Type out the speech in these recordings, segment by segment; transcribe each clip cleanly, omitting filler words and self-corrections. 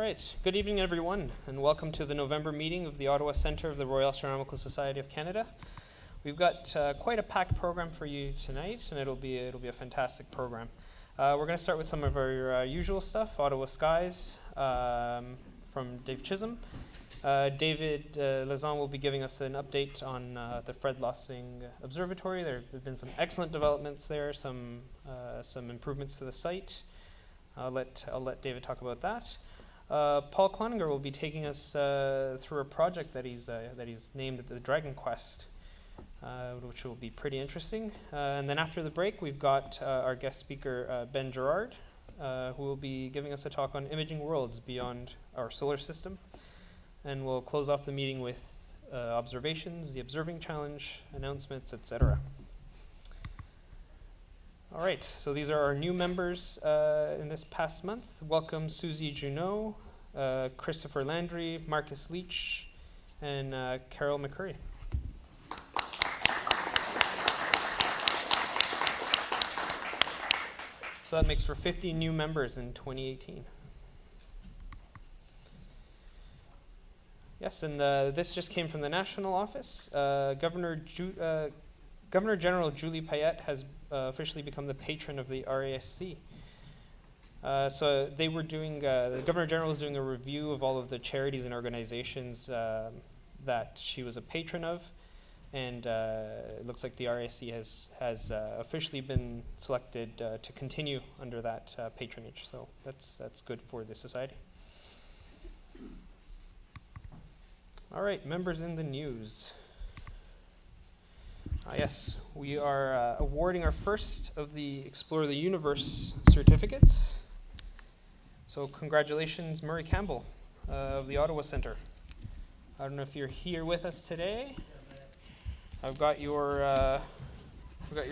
right, good evening everyone, and welcome to the November meeting of the Ottawa Centre of the Royal Astronomical Society of Canada. We've got quite a packed program for you tonight, and it'll be a fantastic program. We're going to start with some of our usual stuff, Ottawa skies, from Dave Chisholm. David Lazan will be giving us an update on the Fred Lossing Observatory. There have been some excellent developments there, some improvements to the site. I'll let David talk about that. Paul Cloninger will be taking us through a project that he's named the Dragon Quest, which will be pretty interesting. And then after the break, we've got our guest speaker Ben Gerard, who will be giving us a talk on imaging worlds beyond our solar system. And we'll close off the meeting with observations, the observing challenge, announcements, etc. All right, so these are our new members in this past month. Welcome Susie Junot, Christopher Landry, Marcus Leach, and Carol McCurry. So that makes for 50 new members in 2018. Yes, and this just came from the national office. Governor General Julie Payette has officially become the patron of the RASC. So they were doing, the Governor General was doing a review of all of the charities and organizations that she was a patron of, and it looks like the RASC has officially been selected to continue under that patronage. So that's good for the society. All right, members in the news. Yes, we are awarding our first of the Explore the Universe certificates. So congratulations, Murray Campbell of the Ottawa Centre. I don't know if you're here with us today. I've got your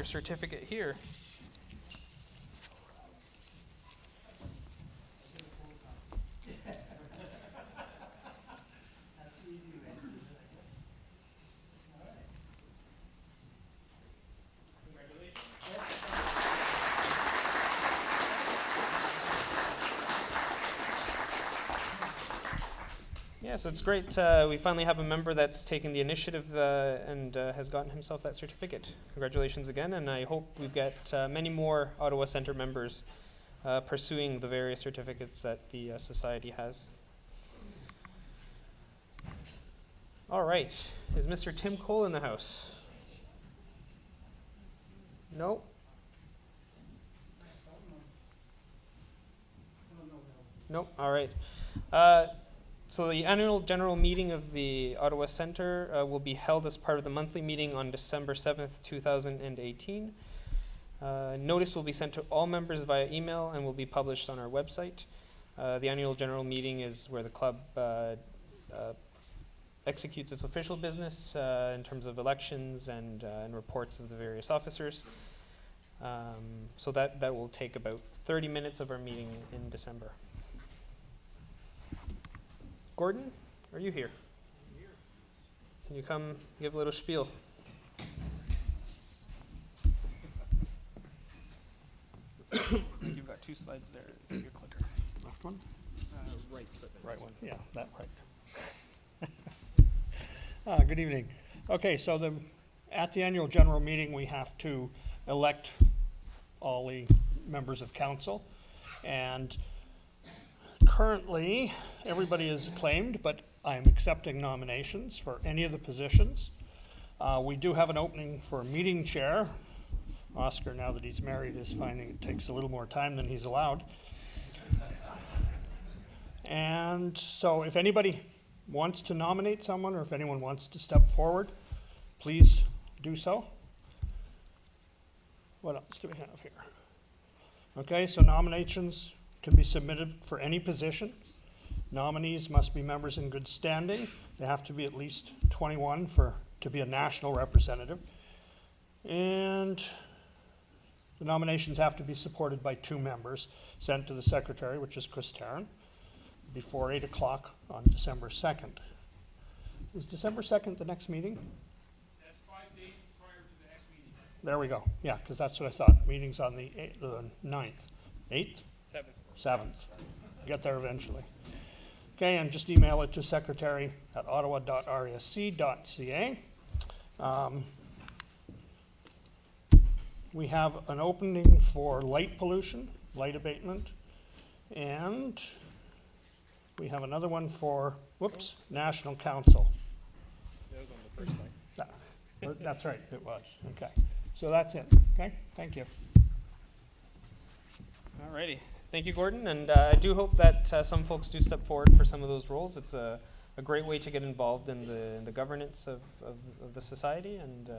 certificate here. Yeah, so it's great. We finally have a member that's taken the initiative and has gotten himself that certificate. Congratulations again, and I hope we get many more Ottawa Centre members pursuing the various certificates that the Society has. All right, is Mr. Tim Cole in the house? No? Nope, all right. So the annual general meeting of the Ottawa Centre will be held as part of the monthly meeting on December 7th, 2018. Notice will be sent to all members via email and will be published on our website. The annual general meeting is where the club executes its official business in terms of elections and reports of the various officers. So that will take about 30 minutes of our meeting in December. Gordon, are you here? I'm here. Can you come give a little spiel? You've got two slides there. Your clicker. Left one? Right. Right one. Yeah, that right. Good evening. Okay, so at the annual general meeting, we have to elect all the members of council, and currently, everybody is acclaimed, but I'm accepting nominations for any of the positions. We do have an opening for meeting chair. Oscar, now that he's married, is finding it takes a little more time than he's allowed. And so if anybody wants to nominate someone, or if anyone wants to step forward, please do so. What else do we have here? Okay, so nominations can be submitted for any position. Nominees must be members in good standing. They have to be at least 21 to be a national representative. And the nominations have to be supported by 2 members, sent to the secretary, which is Chris Tarrant, before 8 o'clock on December 2nd. Is December 2nd the next meeting? That's 5 days prior to the next meeting. There we go. Yeah, because that's what I thought. Meeting's on the 9th. 8th? 7th. 7th. Get there eventually. Okay, and just email it to secretary@ottawa.rasc.ca. We have an opening for light pollution, light abatement, and we have another one for, National Council. That was on the first thing. That's right, it was. Okay, so that's it. Okay, thank you. Alrighty. Thank you, Gordon. And I do hope that some folks do step forward for some of those roles. It's a great way to get involved in the governance of the society and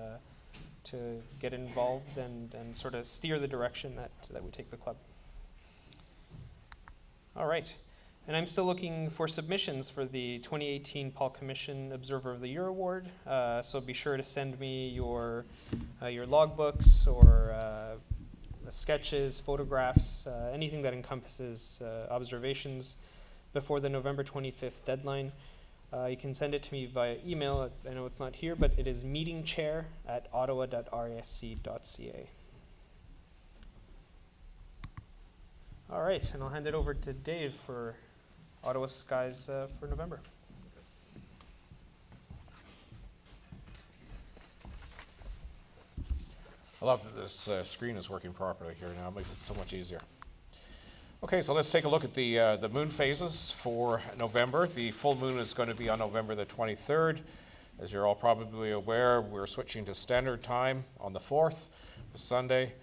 to get involved and sort of steer the direction that we take the club. All right. And I'm still looking for submissions for the 2018 Paul Commission Observer of the Year Award. So be sure to send me your logbooks or sketches, photographs, anything that encompasses observations before the November 25th deadline. You can send it to me via email. I know it's not here, but it is meetingchair@ottawa.rasc.ca. All right, and I'll hand it over to Dave for Ottawa Skies for November. I love that this screen is working properly here now. It makes it so much easier. Okay, so let's take a look at the moon phases for November. The full moon is going to be on November the 23rd. As you're all probably aware, we're switching to standard time on the 4th, Sunday.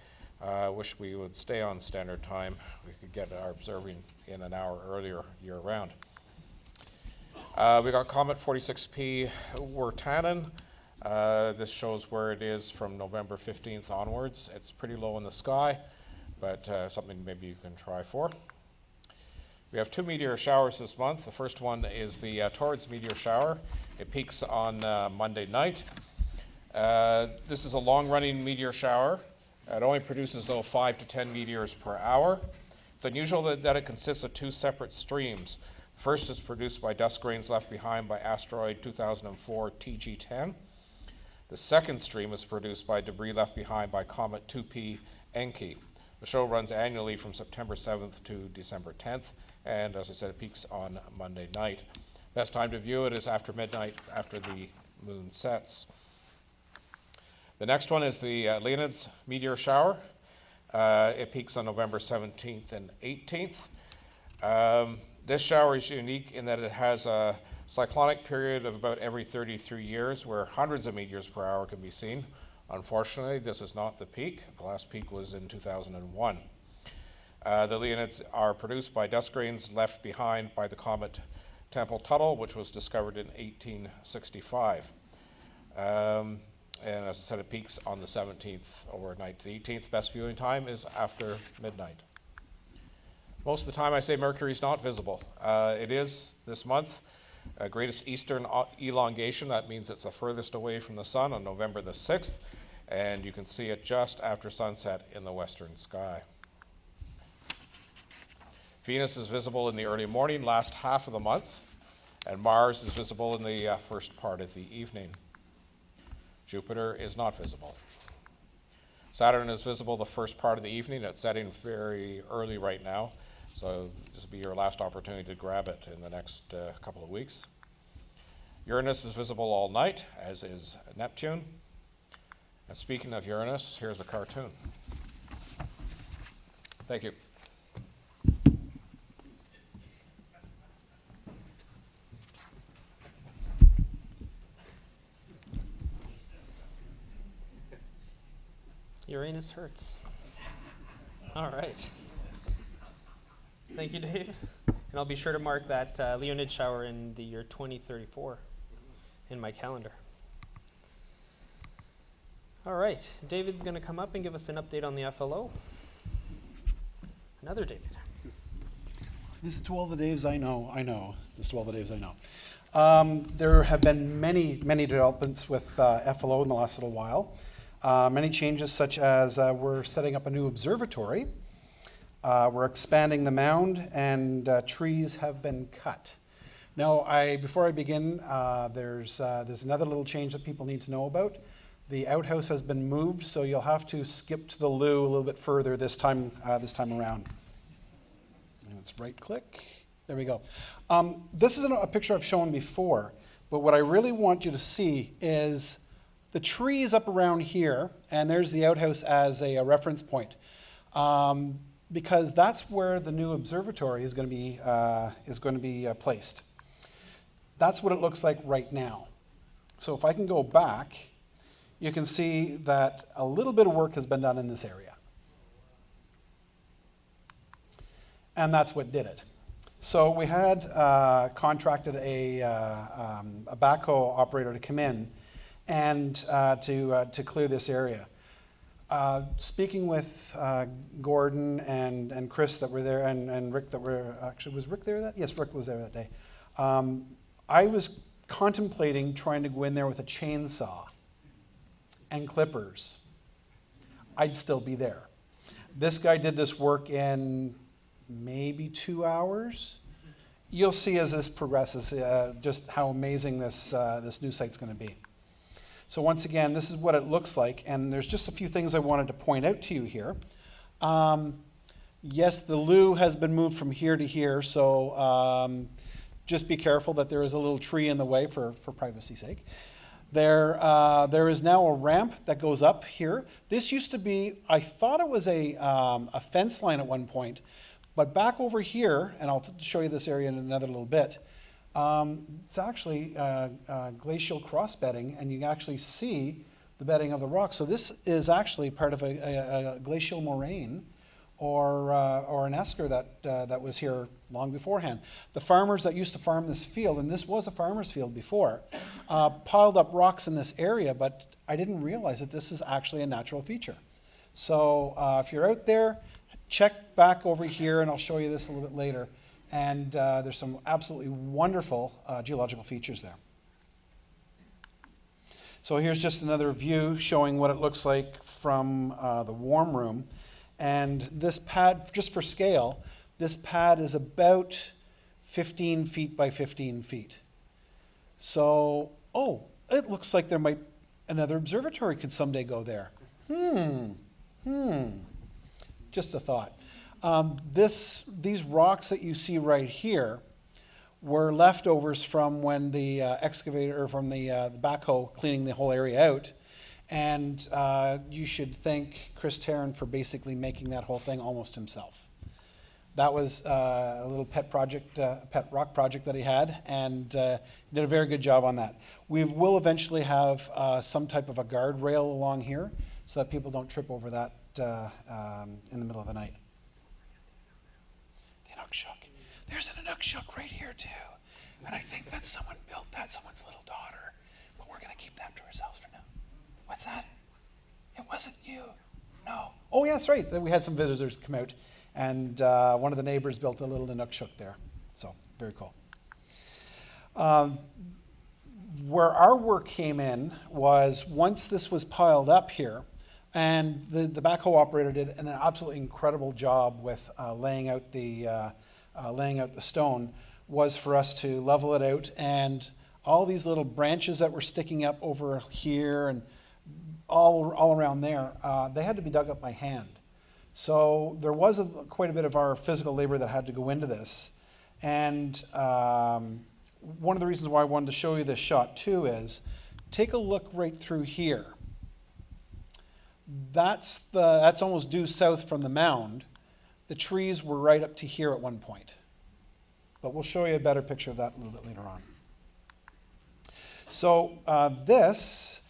Wish we would stay on standard time. We could get our observing in an hour earlier year-round. We got Comet 46P Wirtanen. This shows where it is from November 15th onwards. It's pretty low in the sky, but something maybe you can try for. We have 2 meteor showers this month. The first one is the Torrids meteor shower. It peaks on Monday night. This is a long-running meteor shower. It only produces, though, 5 to 10 meteors per hour. It's unusual that it consists of 2 separate streams. First is produced by dust grains left behind by asteroid 2004 TG10. The second stream is produced by debris left behind by comet 2P Encke. The show runs annually from September 7th to December 10th, and as I said, it peaks on Monday night. Best time to view it is after midnight, after the moon sets. The next one is the Leonids meteor shower. It peaks on November 17th and 18th. This shower is unique in that it has a cyclonic period of about every 33 years where hundreds of meteors per hour can be seen. Unfortunately, this is not the peak. The last peak was in 2001. The Leonids are produced by dust grains left behind by the comet Tempel-Tuttle, which was discovered in 1865. And as I said, it peaks on the 17th overnight to the 18th. Best viewing time is after midnight. Most of the time I say Mercury is not visible. It is this month. Greatest eastern elongation, that means it's the furthest away from the sun on November the 6th, and you can see it just after sunset in the western sky. Venus is visible in the early morning, last half of the month, and Mars is visible in the first part of the evening. Jupiter is not visible. Saturn is visible the first part of the evening. It's setting very early right now, so this will be your last opportunity to grab it in the next couple of weeks. Uranus is visible all night, as is Neptune. And speaking of Uranus, here's a cartoon. Thank you. Uranus hurts. All right. Thank you, Dave. And I'll be sure to mark that Leonid shower in the year 2034 in my calendar. All right. David's going to come up and give us an update on the FLO. Another David. This is to all the Daves I know. This is to all the Daves I know. There have been many developments with FLO in the last little while. Many changes, such as we're setting up a new observatory. We're expanding the mound, and trees have been cut. Now, before I begin, there's another little change that people need to know about. The outhouse has been moved, so you'll have to skip to the loo a little bit further this time around. And let's right-click There we go. This is a picture I've shown before, but what I really want you to see is the trees up around here, and there's the outhouse as a reference point, because that's where the new observatory is going to be placed. That's what it looks like right now. So if I can go back, you can see that a little bit of work has been done in this area. And that's what did it. So we had contracted a backhoe operator to come in and to clear this area. Speaking with Gordon and Chris that were there, and Rick that were, actually, was Rick there that? Yes, Rick was there that day. I was contemplating trying to go in there with a chainsaw and clippers. I'd still be there. This guy did this work in maybe 2 hours. You'll see as this progresses just how amazing this new site's going to be. So once again, this is what it looks like, and there's just a few things I wanted to point out to you here. Yes, the loo has been moved from here to here, so just be careful that there is a little tree in the way for privacy's sake. There is now a ramp that goes up here. This used to be, I thought it was a fence line at one point, but back over here, and I'll show you this area in another little bit, it's actually glacial cross bedding, and you can actually see the bedding of the rock. So this is actually part of a glacial moraine or an esker that was here long beforehand. The farmers that used to farm this field, and this was a farmer's field before, piled up rocks in this area, but I didn't realize that this is actually a natural feature. So if you're out there, check back over here, and I'll show you this a little bit later. And there's some absolutely wonderful geological features there. So here's just another view showing what it looks like from the warm room. And this pad, just for scale, this pad is about 15 feet by 15 feet. So, oh, it looks like there might, another observatory could someday go there. Just a thought. These rocks that you see right here were leftovers from when the excavator, or from the backhoe cleaning the whole area out. And you should thank Chris Tarrant for basically making that whole thing almost himself. That was a little pet rock project that he had, and did a very good job on that. We will eventually have some type of a guardrail along here so that people don't trip over that in the middle of the night. The Inukshuk. There's an Inukshuk right here too. And I think that someone built that, someone's little daughter. But we're going to keep that to ourselves for now. What's that? It wasn't you. No. Oh, yeah, that's right. We had some visitors come out, and one of the neighbors built a little Inukshuk there. So, very cool. Where our work came in was once this was piled up here, and the backhoe operator did an absolutely incredible job with laying out the stone, was for us to level it out, and all these little branches that were sticking up over here and all around there, they had to be dug up by hand. So there was quite a bit of our physical labor that had to go into this. And one of the reasons why I wanted to show you this shot too is, take a look right through here. That's almost due south from the mound. The trees were right up to here at one point. But we'll show you a better picture of that a little bit later on. So this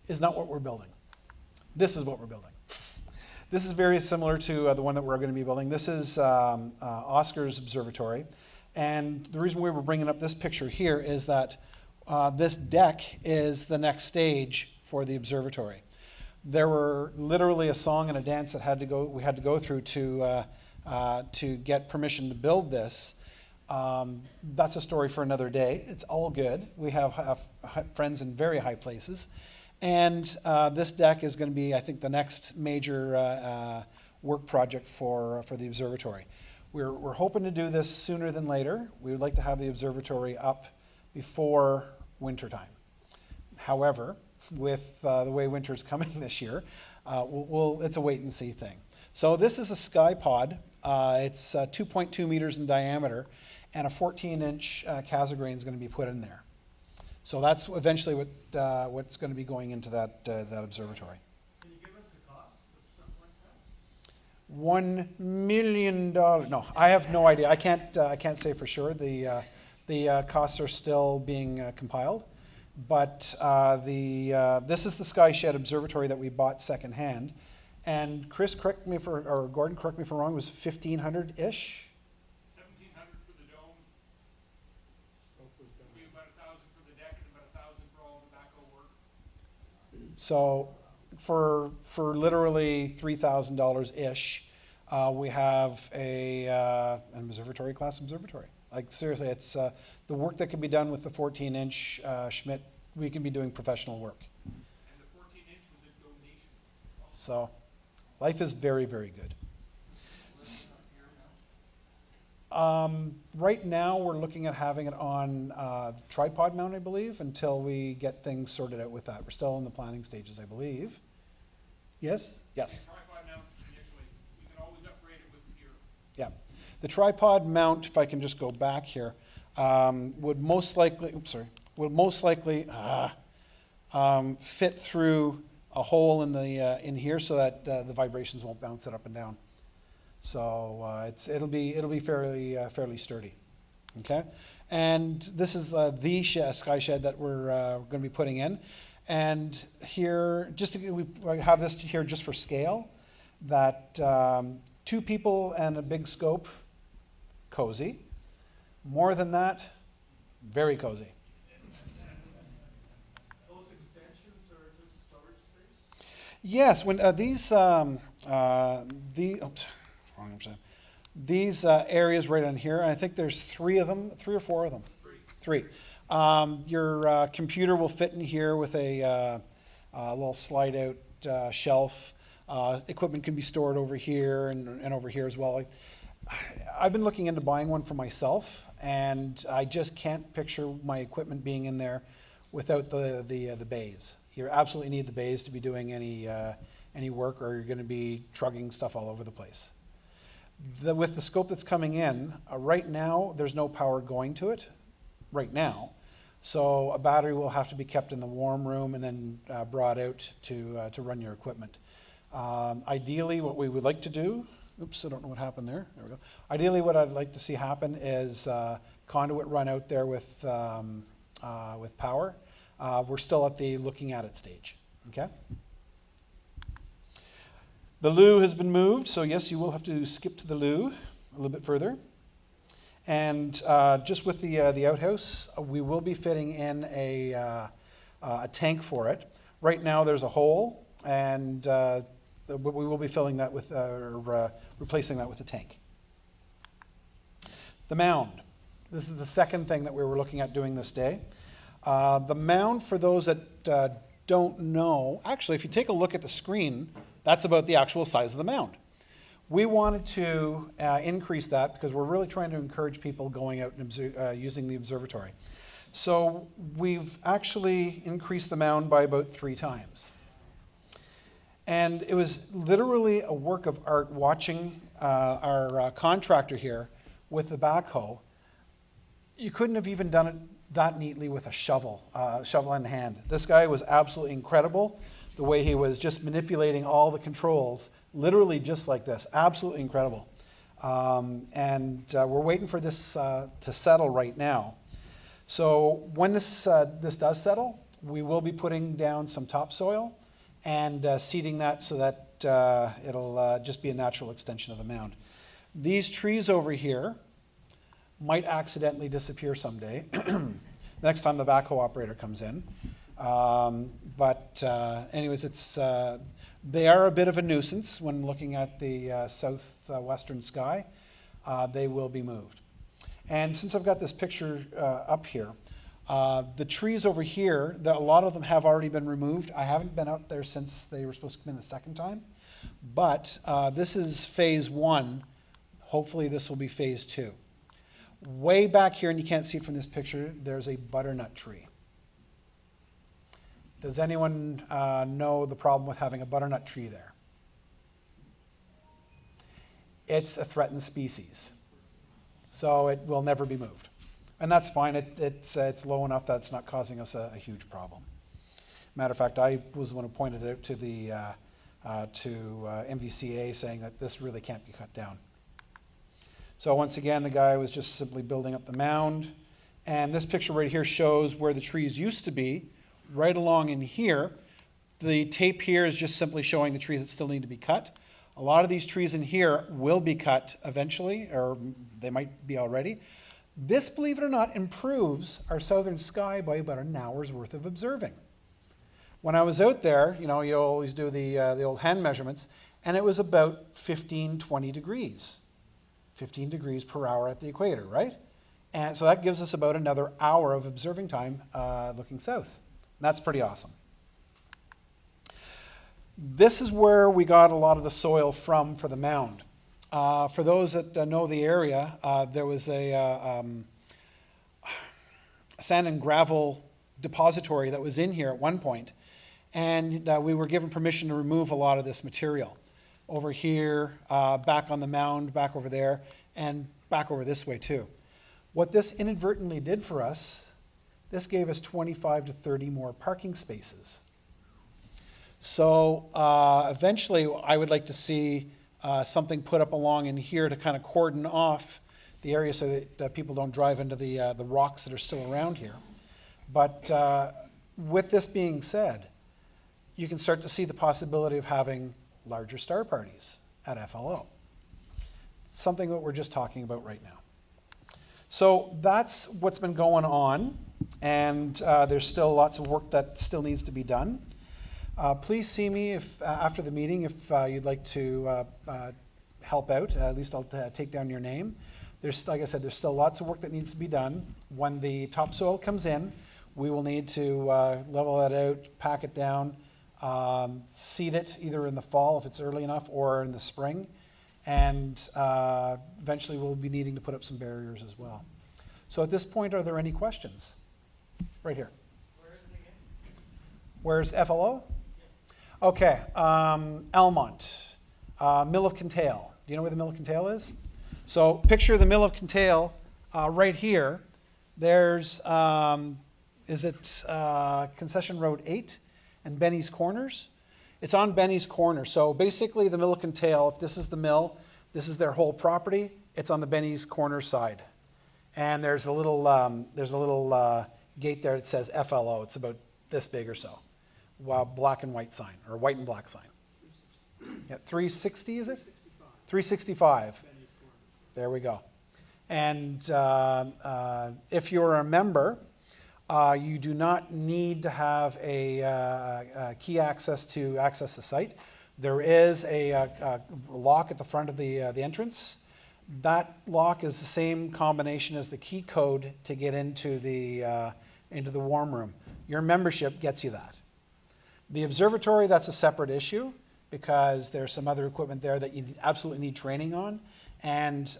is not what we're building. This is what we're building. This is very similar to the one that we're going to be building. This is Oscar's observatory. And the reason we were bringing up this picture here is that this deck is the next stage for the observatory. There were literally a song and a dance that we had to go through to get permission to build this. That's a story for another day. It's all good. We have friends in very high places. And this deck is going to be, I think, the next major work project for the observatory. We're hoping to do this sooner than later. We would like to have the observatory up before wintertime. However, with the way winter's coming this year, it's a wait and see thing. So this is a sky pod. It's 2.2 meters in diameter. and a 14-inch Cassegrain is going to be put in there. So that's eventually what's going to be going into that observatory. Can you give us the cost of something like that? $1 million. No, I have no idea. I can't say for sure. The costs are still being compiled, but this is the Sky Shed Observatory that we bought secondhand, and Chris, correct me or Gordon, correct me if I'm wrong. It was 1,500-ish. 1,700 for the dome. It'll be about 1,000 for the deck and about 1,000 for all the backhoe work. So for literally $3,000-ish, we have an observatory class observatory. Like seriously, it's the work that can be done with the 14-inch Schmidt. We can be doing professional work. And the 14-inch was a donation. So life is very, very good. Right now, we're looking at having it on tripod mount, I believe, until we get things sorted out with that. We're still in the planning stages, I believe. Yes? Yes. Tripod mount initially. We can always upgrade it with gear. Yeah. The tripod mount, if I can just go back here, would most likely fit through a hole in here so that the vibrations won't bounce it up and down. So it'll be fairly sturdy. Okay, and this is the sky shed that we're going to be putting in, and here we have this here just for scale. That 2 people and a big scope, cozy. More than that, very cozy. Those extensions are just storage space? Yes, when these areas right on here, and I think there's 3 of them, 3 or 4 of them. 3. Your computer will fit in here with a little slide out shelf. Equipment can be stored over here and over here as well. I've been looking into buying one for myself, and I just can't picture my equipment being in there without the bays. You absolutely need the bays to be doing any work, or you're going to be trugging stuff all over the place. With the scope that's coming in, right now there's no power going to it right now. So a battery will have to be kept in the warm room and then brought out to run your equipment. Ideally, what we would like to do, oops, I don't know what happened there. There we go. Ideally, what I'd like to see happen is conduit run out there with power. We're still at the looking at it stage. Okay. The loo has been moved, so yes, you will have to skip to the loo a little bit further. And just with the outhouse, we will be fitting in a tank for it. Right now, there's a hole, and we will be filling that with, replacing that with a tank. The mound. This is the second thing that we were looking at doing this day. The mound, for those that don't know, actually, if you take a look at the screen, that's about the actual size of the mound. We wanted to increase that because we're really trying to encourage people going out and using the observatory. So we've actually increased the mound by about 3 times. And it was literally a work of art watching our contractor here with the backhoe. You couldn't have even done it that neatly with a shovel in hand. This guy was absolutely incredible, the way he was just manipulating all the controls, literally just like this, absolutely incredible. And we're waiting for this to settle right now. So when this does settle, we will be putting down some topsoil and seeding that so that it'll just be a natural extension of the mound. These trees over here might accidentally disappear someday, next time the backhoe operator comes in. But anyways, they are a bit of a nuisance when looking at the southwestern sky. They will be moved. And since I've got this picture up here, the trees over here, a lot of them have already been removed. I haven't been out there since they were supposed to come in the second time. But this is phase 1. Hopefully this will be phase 2. Way back here, and you can't see it from this picture, there's a butternut tree. Does anyone know the problem with having a butternut tree there? It's a threatened species. So it will never be moved. And that's fine. It's low enough that it's not causing us a huge problem. Matter of fact, I was the one who pointed it out to the MVCA saying that this really can't be cut down. So once again, the guy was just simply building up the mound. And this picture right here shows where the trees used to be, right along in here. The tape here is just simply showing the trees that still need to be cut. A lot of these trees in here will be cut eventually, or they might be already. This, believe it or not, improves our southern sky by about an hour's worth of observing. When I was out there, you know, you always do the old hand measurements, and it was about 15, 20 degrees. 15 degrees per hour at the equator, right? And so that gives us about another hour of observing time looking south. And that's pretty awesome. This is where we got a lot of the soil from for the mound. For those that know the area, there was a sand and gravel depository that was in here at one point, and we were given permission to remove a lot of this material. Over here, back on the mound, back over there, and back over this way too. What this inadvertently did for us, this gave us 25 to 30 more parking spaces. So eventually I would like to see something put up along in here to kind of cordon off the area so that people don't drive into the rocks that are still around here. But with this being said, you can start to see the possibility of having larger star parties at FLO. Something that we're just talking about right now. So that's what's been going on, and there's still lots of work that still needs to be done. Please see me if after the meeting if you'd like to help out. At least I'll take down your name. There's, like I said, there's still lots of work that needs to be done. When the topsoil comes in, we will need to level that out, pack it down, seed it either in the fall if it's early enough or in the spring. And eventually we'll be needing to put up some barriers as well. So at this point, are there any questions? Right here. Where is it again? Where's FLO? Yeah. Okay, Almont, Mill of Kintail. Do you know where the Mill of Kintail is? So picture the Mill of Kintail right here. There's, is it Concession Road 8 and Benny's Corners? It's on Benny's Corner. So basically the Mill of Kintail, if this is the mill, this is their whole property, it's on the Benny's Corner side. And there's a little gate there that says FLO. It's about this big or so. Black and white sign, or white and black sign. Yeah, 360 is it? 365. There we go. And if you're a member, you do not need to have a key access to access the site. There is a lock at the front of the entrance. That lock is the same combination as the key code to get into the warm room. Your membership gets you that. The observatory, that's a separate issue because there's some other equipment there that you absolutely need training on, and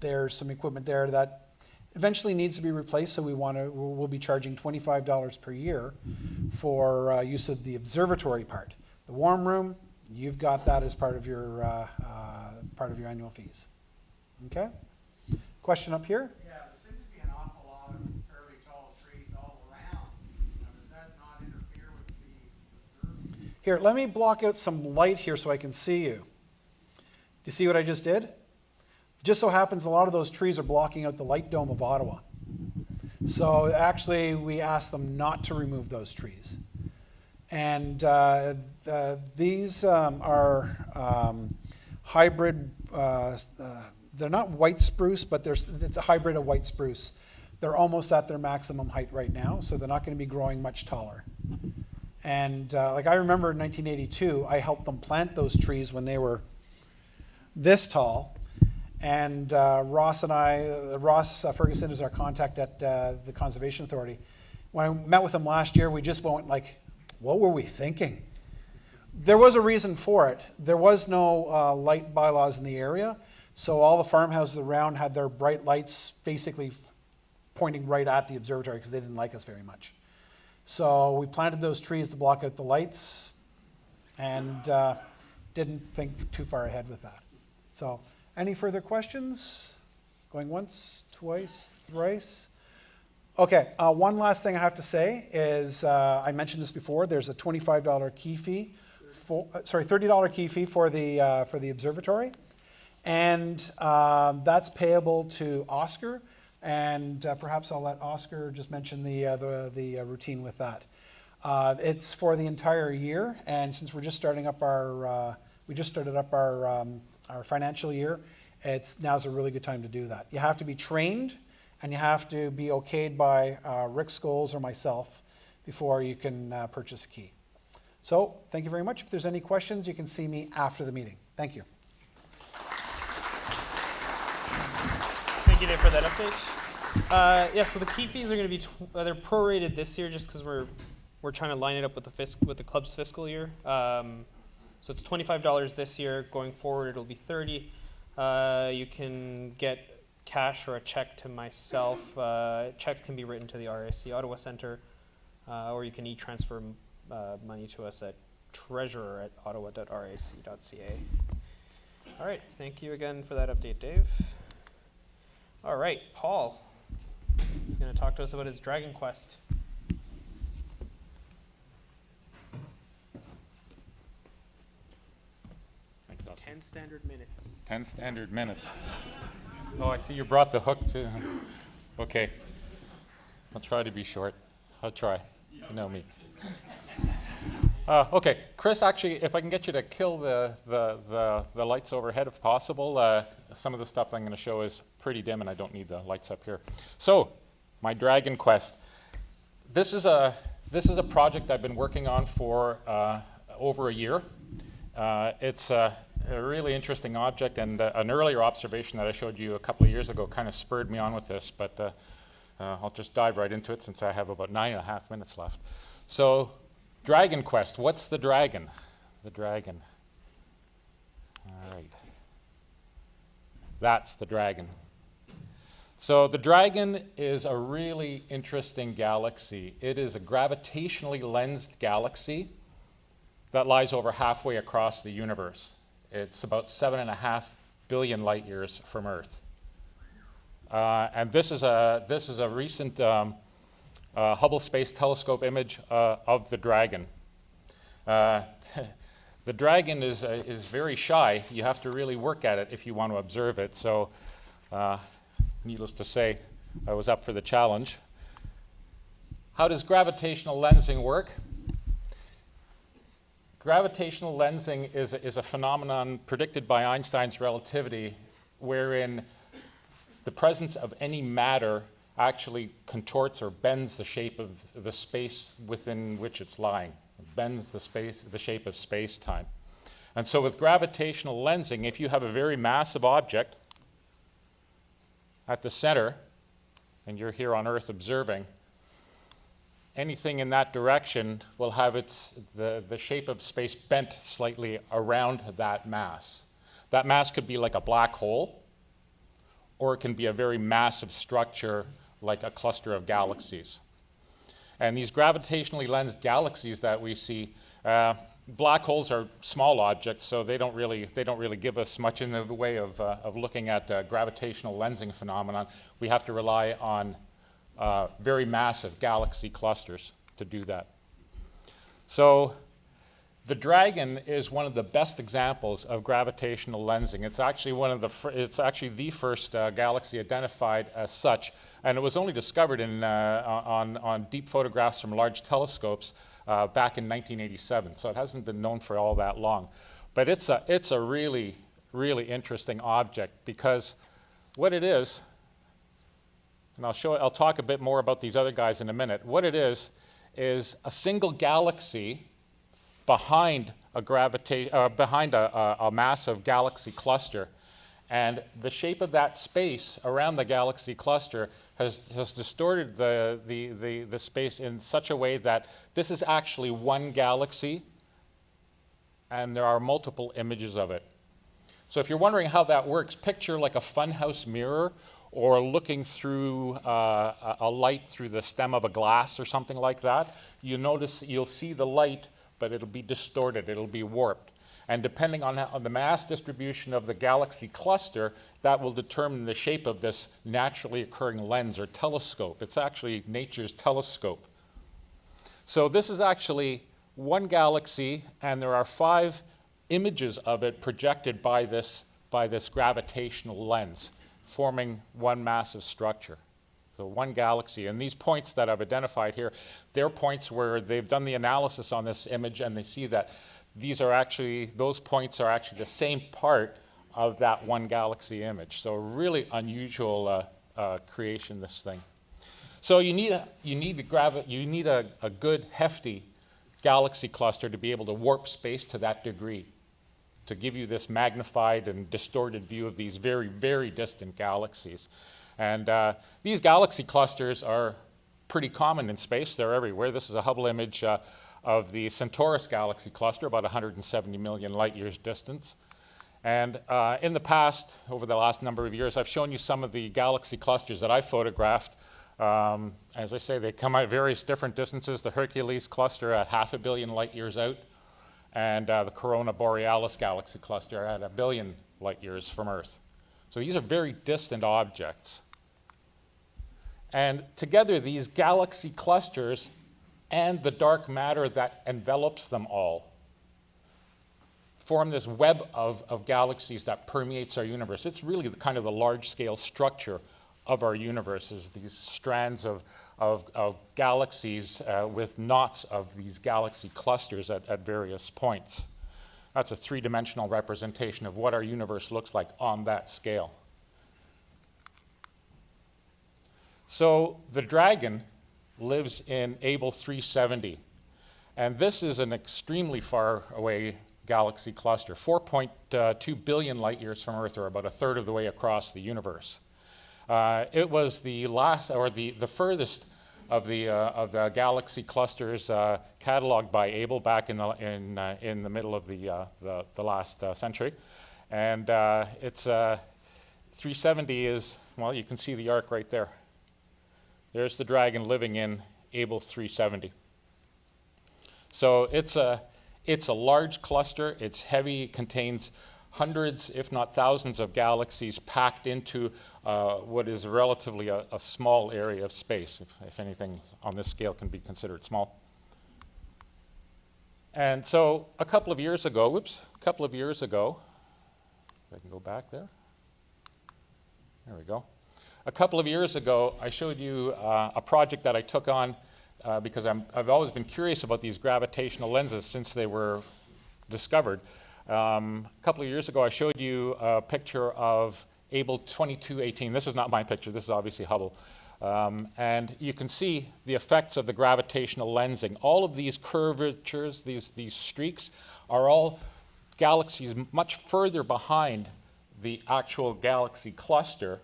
there's some equipment there that eventually needs to be replaced, so we'll be charging $25 per year for use of the observatory part. The warm room, you've got that as part of your annual fees. Okay? Question up here? Yeah, there seems to be an awful lot of fairly tall trees all around. Now, does that not interfere with the observatory? Here, let me block out some light here so I can see you. Do you see what I just did? Just so happens a lot of those trees are blocking out the light dome of Ottawa. So actually we asked them not to remove those trees. And these are hybrid, they're not white spruce, but it's a hybrid of white spruce. They're almost at their maximum height right now, so they're not going to be growing much taller. And like I remember in 1982, I helped them plant those trees when they were this tall. And Ross Ferguson is our contact at the Conservation Authority. When I met with him last year, we just went like, what were we thinking? There was a reason for it. There was no light bylaws in the area, so all the farmhouses around had their bright lights basically pointing right at the observatory because they didn't like us very much. So we planted those trees to block out the lights and didn't think too far ahead with that. So any further questions? Going once, twice, thrice. Okay, one last thing I have to say is, I mentioned this before, there's a $25 key fee, $30 key fee for the observatory. And that's payable to Oscar, and perhaps I'll let Oscar just mention the routine with that. It's for the entire year, and since we're just starting up our financial year, now's a really good time to do that. You have to be trained, and you have to be okayed by Rick Scholes or myself before you can purchase a key. So, thank you very much. If there's any questions, you can see me after the meeting. Thank you. Thank you, Dave, for that update. Yeah, so the key fees are going to be they're prorated this year, just because we're trying to line it up with the club's fiscal year. So it's $25 this year. Going forward, it'll be $30. You can get cash or a check to myself. Checks can be written to the RASC Ottawa Centre, or you can e-transfer money to us at treasurer@ottawa.rac.ca. All right, thank you again for that update, Dave. All right, Paul is going to talk to us about his Dragon Quest. Thanks, Austin. 10 standard minutes. 10 standard minutes. Oh, I see you brought the hook too. Okay. I'll try to be short. I'll try. You know me. Okay, Chris, actually, if I can get you to kill the lights overhead if possible. Some of the stuff I'm going to show is pretty dim and I don't need the lights up here. So, my Dragon Quest. This is a project I've been working on for over a year. It's a really interesting object, and an earlier observation that I showed you a couple of years ago kind of spurred me on with this, but I'll just dive right into it since I have about 9.5 minutes left. So, Dragon Quest, what's the dragon? The dragon. All right. That's the dragon. So the dragon is a really interesting galaxy. It is a gravitationally lensed galaxy that lies over halfway across the universe. It's about 7.5 billion light years from Earth. And this is a recent Hubble Space Telescope image of the dragon. The dragon is very shy. You have to really work at it if you want to observe it. So, needless to say, I was up for the challenge. How does gravitational lensing work? Gravitational lensing is a phenomenon predicted by Einstein's relativity, wherein the presence of any matter actually contorts or bends the shape of the space within which it's lying. It bends the shape of space-time. And so with gravitational lensing, if you have a very massive object at the center, and you're here on Earth observing, anything in that direction will have the shape of space bent slightly around that mass. That mass could be like a black hole, or it can be a very massive structure like a cluster of galaxies. And these gravitationally lensed galaxies that we see, black holes are small objects, so they don't really give us much in the way of looking at gravitational lensing phenomenon. We have to rely on very massive galaxy clusters to do that. So the dragon is one of the best examples of gravitational lensing. It's actually the first galaxy identified as such, and it was only discovered on deep photographs from large telescopes back in 1987. So it hasn't been known for all that long, but it's a really, really interesting object because what it is, and I'll talk a bit more about these other guys in a minute. What it is a single galaxy behind a massive galaxy cluster, and the shape of that space around the galaxy cluster has distorted the space in such a way that this is actually one galaxy, and there are multiple images of it. So if you're wondering how that works, picture like a funhouse mirror, or looking through a light through the stem of a glass or something like that. You'll see the light, but it'll be distorted, it'll be warped. And depending on the mass distribution of the galaxy cluster, that will determine the shape of this naturally occurring lens or telescope. It's actually nature's telescope. So this is actually one galaxy, and there are 5 images of it projected by this gravitational lens, forming one massive structure. So one galaxy. And these points that I've identified here, they're points where they've done the analysis on this image, and they see that those points are actually the same part of that one galaxy image. So really unusual creation, this thing. So you need a good, hefty galaxy cluster to be able to warp space to that degree, to give you this magnified and distorted view of these very, very distant galaxies. And these galaxy clusters are pretty common in space. They're everywhere. This is a Hubble image of the Centaurus galaxy cluster, about 170 million light years distance. And in the past, over the last number of years, I've shown you some of the galaxy clusters that I photographed. As I say, they come at various different distances. The Hercules cluster at 500 million light years out, and the Corona Borealis galaxy cluster at 1 billion light years from Earth. So these are very distant objects. And together, these galaxy clusters and the dark matter that envelops them all form this web of galaxies that permeates our universe. It's really kind of the large-scale structure of our universe, is these strands of galaxies with knots of these galaxy clusters at various points. That's a 3-dimensional representation of what our universe looks like on that scale. So the Dragon lives in Able 370, and this is an extremely far away galaxy cluster, 4.2 billion light years from Earth, or about 1/3 of the way across the universe. It was the last, or the furthest of the galaxy clusters cataloged by Able back in the middle of the last century, and it's 370 is, well, you can see the arc right there. There's the Dragon living in Able 370. So it's a large cluster. It's heavy. It contains hundreds, if not thousands, of galaxies packed into what is relatively a small area of space, if anything on this scale can be considered small. And so a couple of years ago, if I can go back there. There we go. A couple of years ago, I showed you a project that I took on because I've always been curious about these gravitational lenses since they were discovered. A couple of years ago, I showed you a picture of Able 2218. This is not my picture. This is obviously Hubble. And you can see the effects of the gravitational lensing. All of these curvatures, these streaks, are all galaxies much further behind the actual galaxy cluster.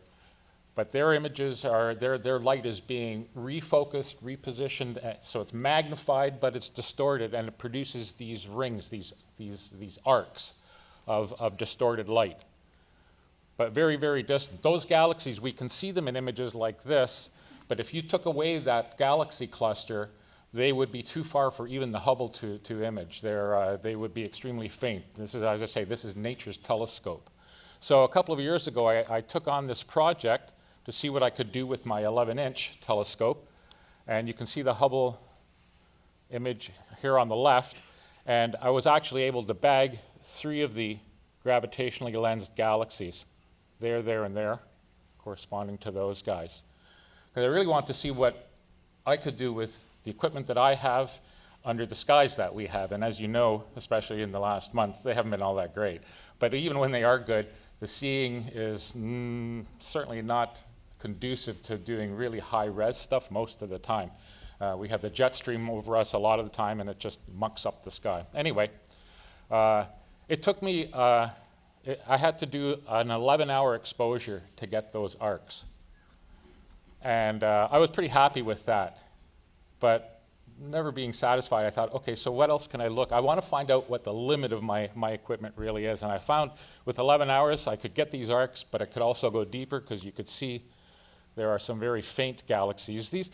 But their images are, their light is being refocused, repositioned, so it's magnified, but it's distorted, and it produces these rings, these arcs of distorted light. But very, very distant. Those galaxies, we can see them in images like this, but if you took away that galaxy cluster, they would be too far for even the Hubble to image. They would be extremely faint. This is, as I say, this is nature's telescope. So a couple of years ago, I took on this project to see what I could do with my 11-inch telescope. And you can see the Hubble image here on the left. And I was actually able to bag 3 of the gravitationally lensed galaxies, there, and there, corresponding to those guys. Because I really want to see what I could do with the equipment that I have under the skies that we have. And as you know, especially in the last month, they haven't been all that great. But even when they are good, the seeing is certainly not conducive to doing really high-res stuff most of the time. We have the jet stream over us a lot of the time, and it just mucks up the sky. Anyway, it took me, I had to do an 11-hour exposure to get those arcs. And I was pretty happy with that. But never being satisfied, I thought, okay, so what else can I look? I want to find out what the limit of my equipment really is. And I found with 11 hours, I could get these arcs, but I could also go deeper because you could see there are some very faint galaxies.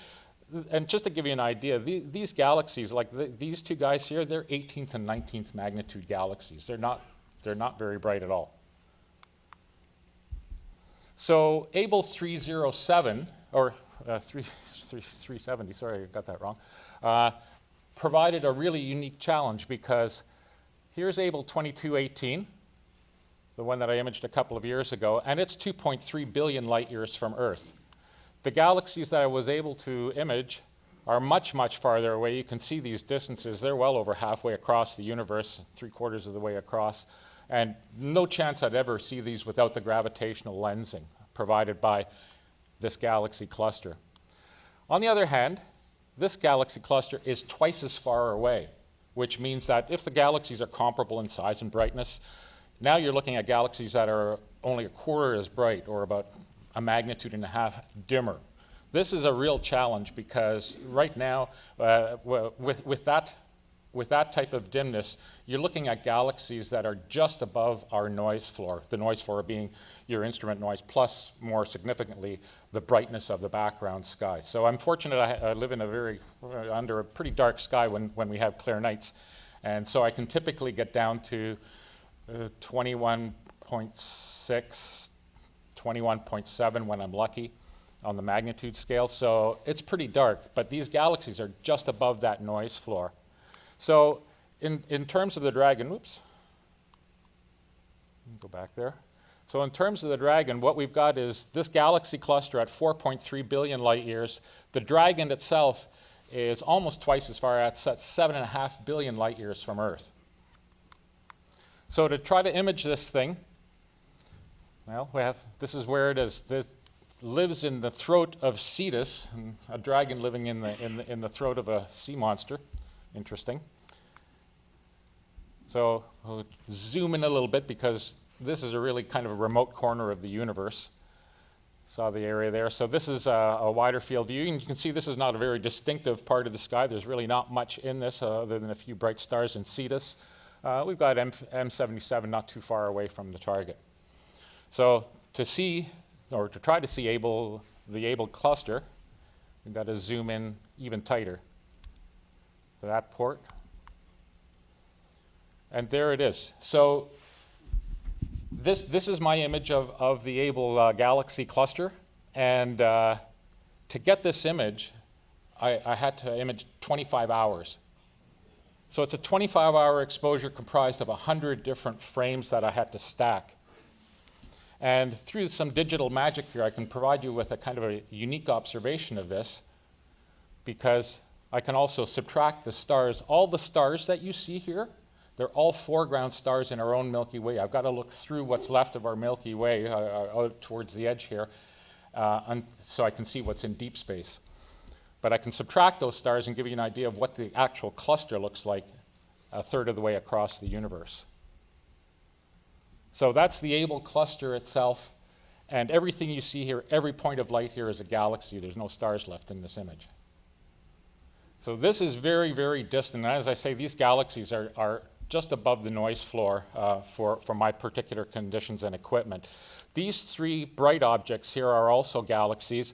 and just to give you an idea, these galaxies, like these two guys here, they're 18th and 19th magnitude galaxies. They're not very bright at all. So Able 307, or 370, sorry, I got that wrong, provided a really unique challenge, because here's Able 2218, the one that I imaged a couple of years ago, and it's 2.3 billion light years from Earth. The galaxies that I was able to image are much, much farther away. You can see these distances. They're well over halfway across the universe, 3/4 of the way across, and no chance I'd ever see these without the gravitational lensing provided by this galaxy cluster. On the other hand, this galaxy cluster is twice as far away, which means that if the galaxies are comparable in size and brightness, now you're looking at galaxies that are only a quarter as bright, or about a magnitude and a half dimmer. This is a real challenge, because right now, with that type of dimness, you're looking at galaxies that are just above our noise floor, the noise floor being your instrument noise, plus, more significantly, the brightness of the background sky. So I'm fortunate I live in under a pretty dark sky when we have clear nights, and so I can typically get down to 21.6, 21.7 when I'm lucky on the magnitude scale. So it's pretty dark, but these galaxies are just above that noise floor. So in terms of the Dragon, oops, go back there. So in terms of the Dragon, what we've got is this galaxy cluster at 4.3 billion light years. The Dragon itself is almost twice as far, at 7.5 billion light years from Earth. So to try to image this thing, well, this is where it is. This lives in the throat of Cetus, a dragon living in the throat of a sea monster. Interesting. So I'll zoom in a little bit, because this is a really kind of a remote corner of the universe. Saw the area there. So this is a wider field view, and you can see this is not a very distinctive part of the sky. There's really not much in this other than a few bright stars in Cetus. We've got M77 not too far away from the target. So to see, or to try to see the Able cluster, we've got to zoom in even tighter to that port. And there it is. So this is my image of the Able galaxy cluster. And to get this image, I had to image 25 hours. So it's a 25-hour exposure comprised of 100 different frames that I had to stack. And through some digital magic here, I can provide you with a kind of a unique observation of this, because I can also subtract the stars. All the stars that you see here, they're all foreground stars in our own Milky Way. I've got to look through what's left of our Milky Way out towards the edge here, so I can see what's in deep space. But I can subtract those stars and give you an idea of what the actual cluster looks like a third of the way across the universe. So that's the Able cluster itself, and everything you see here, every point of light here is a galaxy. There's no stars left in this image. So this is very, very distant. And as I say, these galaxies are just above the noise floor for my particular conditions and equipment. These three bright objects here are also galaxies.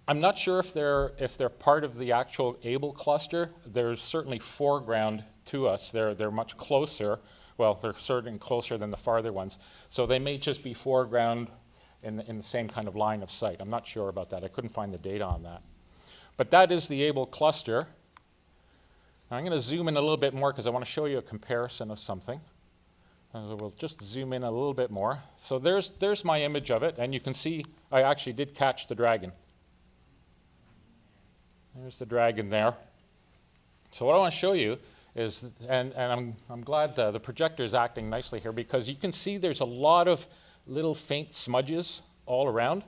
I'm not sure if they're part of the actual Able cluster. They're certainly foreground to us. They're much closer. Well, they're certainly closer than the farther ones. So they may just be foreground in the same kind of line of sight. I'm not sure about that. I couldn't find the data on that. But that is the Able cluster. Now I'm going to zoom in a little bit more, because I want to show you a comparison of something. We'll just zoom in a little bit more. So there's my image of it, and you can see I actually did catch the Dragon. There's the Dragon there. So what I want to show you is, and I'm glad the projector is acting nicely here, because you can see there's a lot of little faint smudges all around.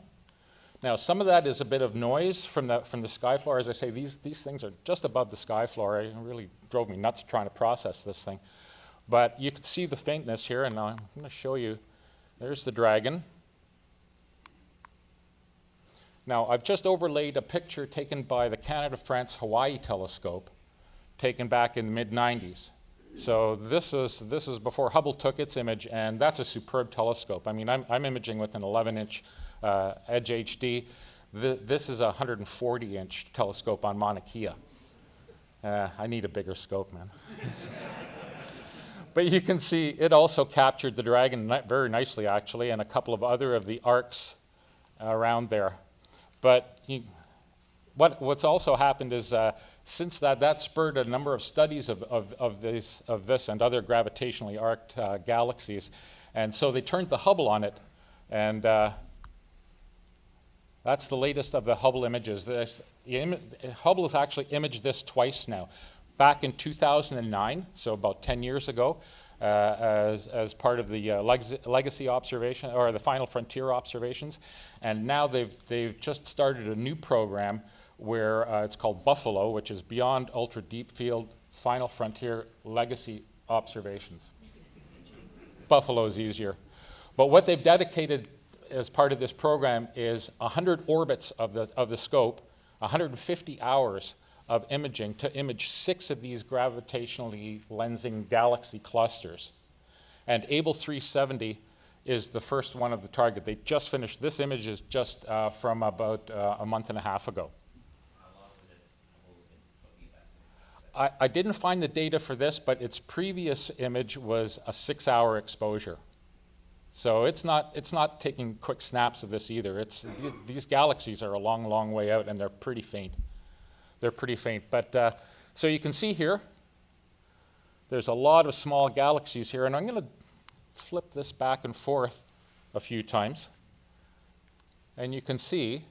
Now, some of that is a bit of noise from the sky floor. As I say, these things are just above the sky floor. It really drove me nuts trying to process this thing. But you can see the faintness here, and I'm going to show you. There's the Dragon. Now, I've just overlaid a picture taken by the Canada-France-Hawaii telescope, taken back in the mid-90s. So this was before Hubble took its image, and that's a superb telescope. I mean, I'm imaging with an 11-inch Edge HD. This is a 140-inch telescope on Mauna Kea. I need a bigger scope, man. But you can see it also captured the dragon very nicely, actually, and a couple of other of the arcs around there. But what's also happened is since that spurred a number of studies of this and other gravitationally arced galaxies. And so they turned the Hubble on it, and that's the latest of the Hubble images. Hubble has actually imaged this twice now. Back in 2009, so about 10 years ago, as part of the legacy observation, or the Final Frontier observations. And now they've just started a new program where it's called Buffalo, which is Beyond Ultra Deep Field Final Frontier Legacy Observations. Buffalo is easier. But what they've dedicated as part of this program is 100 orbits of the scope, 150 hours of imaging to image 6 of these gravitationally lensing galaxy clusters. And Able 370 is the first one of the target. They just finished. This image is just from about a month and a half ago. I didn't find the data for this, but its previous image was a 6-hour exposure. So it's not taking quick snaps of this either. These galaxies are a long, long way out, and they're pretty faint. They're pretty faint. But so you can see here, there's a lot of small galaxies here, and I'm going to flip this back and forth a few times. And you can see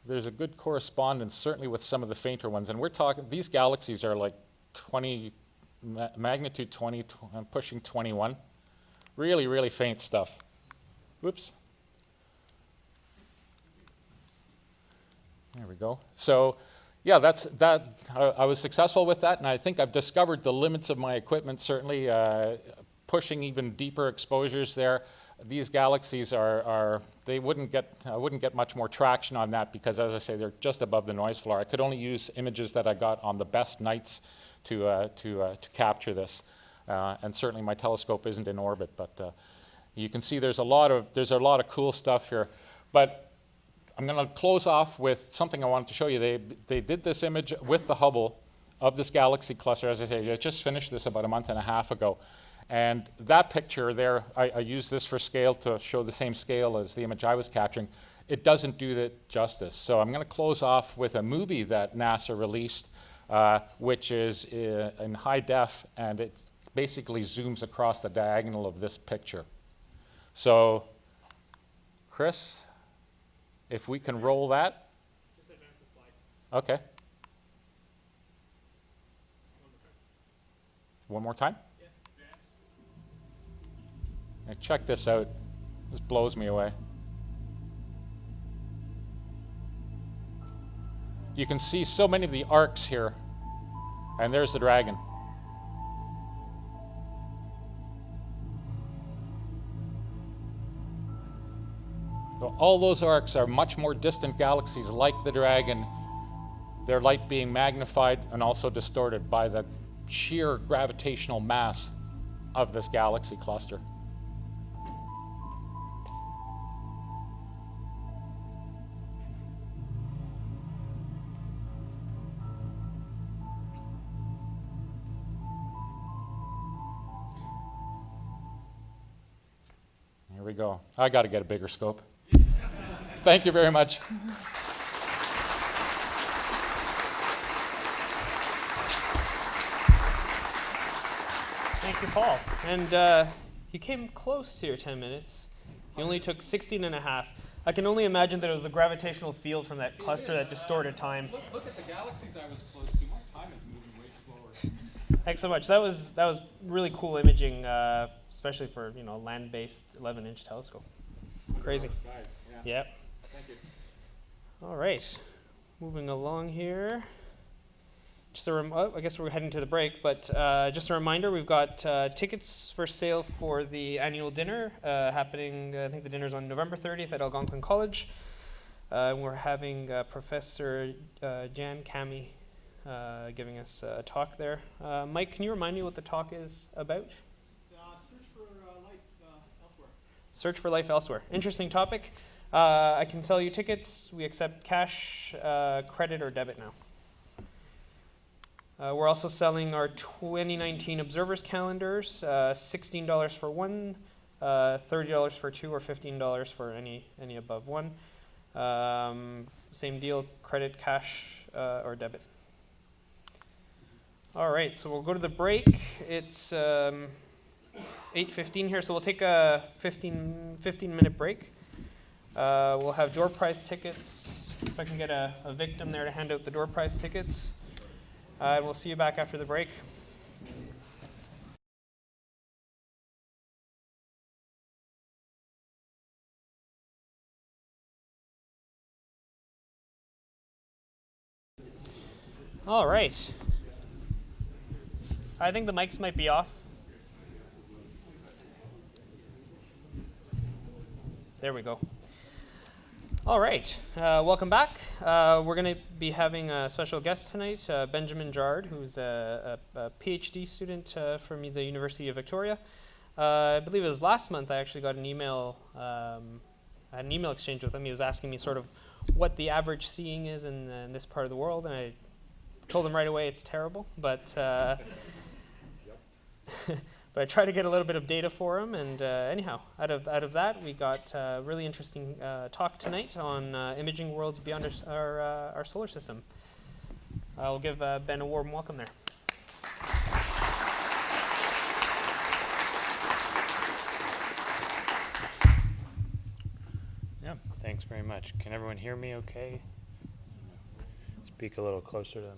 there's a good correspondence, certainly with some of the fainter ones. And we're talking, these galaxies are like 20, magnitude 20, I'm pushing 21. Really, really faint stuff. Whoops. There we go. So, yeah, I was successful with that, and I think I've discovered the limits of my equipment, certainly pushing even deeper exposures there. These galaxies they wouldn't get much more traction on that because, as I say, they're just above the noise floor. I could only use images that I got on the best nights to capture this, and certainly my telescope isn't in orbit. But you can see there's a lot of cool stuff here. But I'm going to close off with something I wanted to show you. They did this image with the Hubble of this galaxy cluster. As I say, I just finished this about a month and a half ago. And that picture there, I used this for scale to show the same scale as the image I was capturing. It doesn't do that justice. So I'm going to close off with a movie that NASA released, which is in high def, and it basically zooms across the diagonal of this picture. So, Chris, if we can roll that. Just advance the slide. Okay. One more time? Yeah, advance. Now check this out. This blows me away. You can see so many of the arcs here, and there's the dragon. So all those arcs are much more distant galaxies like the dragon, their light being magnified and also distorted by the sheer gravitational mass of this galaxy cluster. Here we go. I got to get a bigger scope. Thank you very much. Thank you, Paul. And you came close to your 10 minutes. You only took 16 and a half. I can only imagine that it was the gravitational field from that cluster that distorted time. Look at the galaxies I was close to. My time is moving way slower. Thanks so much. That was really cool imaging, especially for land-based 11-inch telescope. Crazy. Guys. Yeah. Yep. Thank you. All right. Moving along here. I guess we're heading to the break, but just a reminder, we've got tickets for sale for the annual dinner happening, I think the dinner's on November 30th at Algonquin College. We're having Professor Jan Kami giving us a talk there. Mike, can you remind me what the talk is about? Search for life elsewhere. Search for life elsewhere. Interesting topic. I can sell you tickets. We accept cash, credit, or debit now. We're also selling our 2019 Observers calendars, $16 for one, $30 for two, or $15 for any above one. Same deal, credit, cash, or debit. All right, so we'll go to the break. It's 8:15 here, so we'll take a 15-minute break. We'll have door prize tickets. If I can get a victim there to hand out the door prize tickets. And we'll see you back after the break. All right. I think the mics might be off. There we go. All right, welcome back. We're going to be having a special guest tonight, Benjamin Jarrard, who's a PhD student from the University of Victoria. I believe it was last month I actually got an email, I had an email exchange with him. He was asking me sort of what the average seeing is in this part of the world, and I told him right away it's terrible, but but I tried to get a little bit of data for him, and anyhow, out of that, we got a really interesting talk tonight on imaging worlds beyond our solar system. I'll give Ben a warm welcome there. Yeah, thanks very much. Can everyone hear me okay? Speak a little closer to the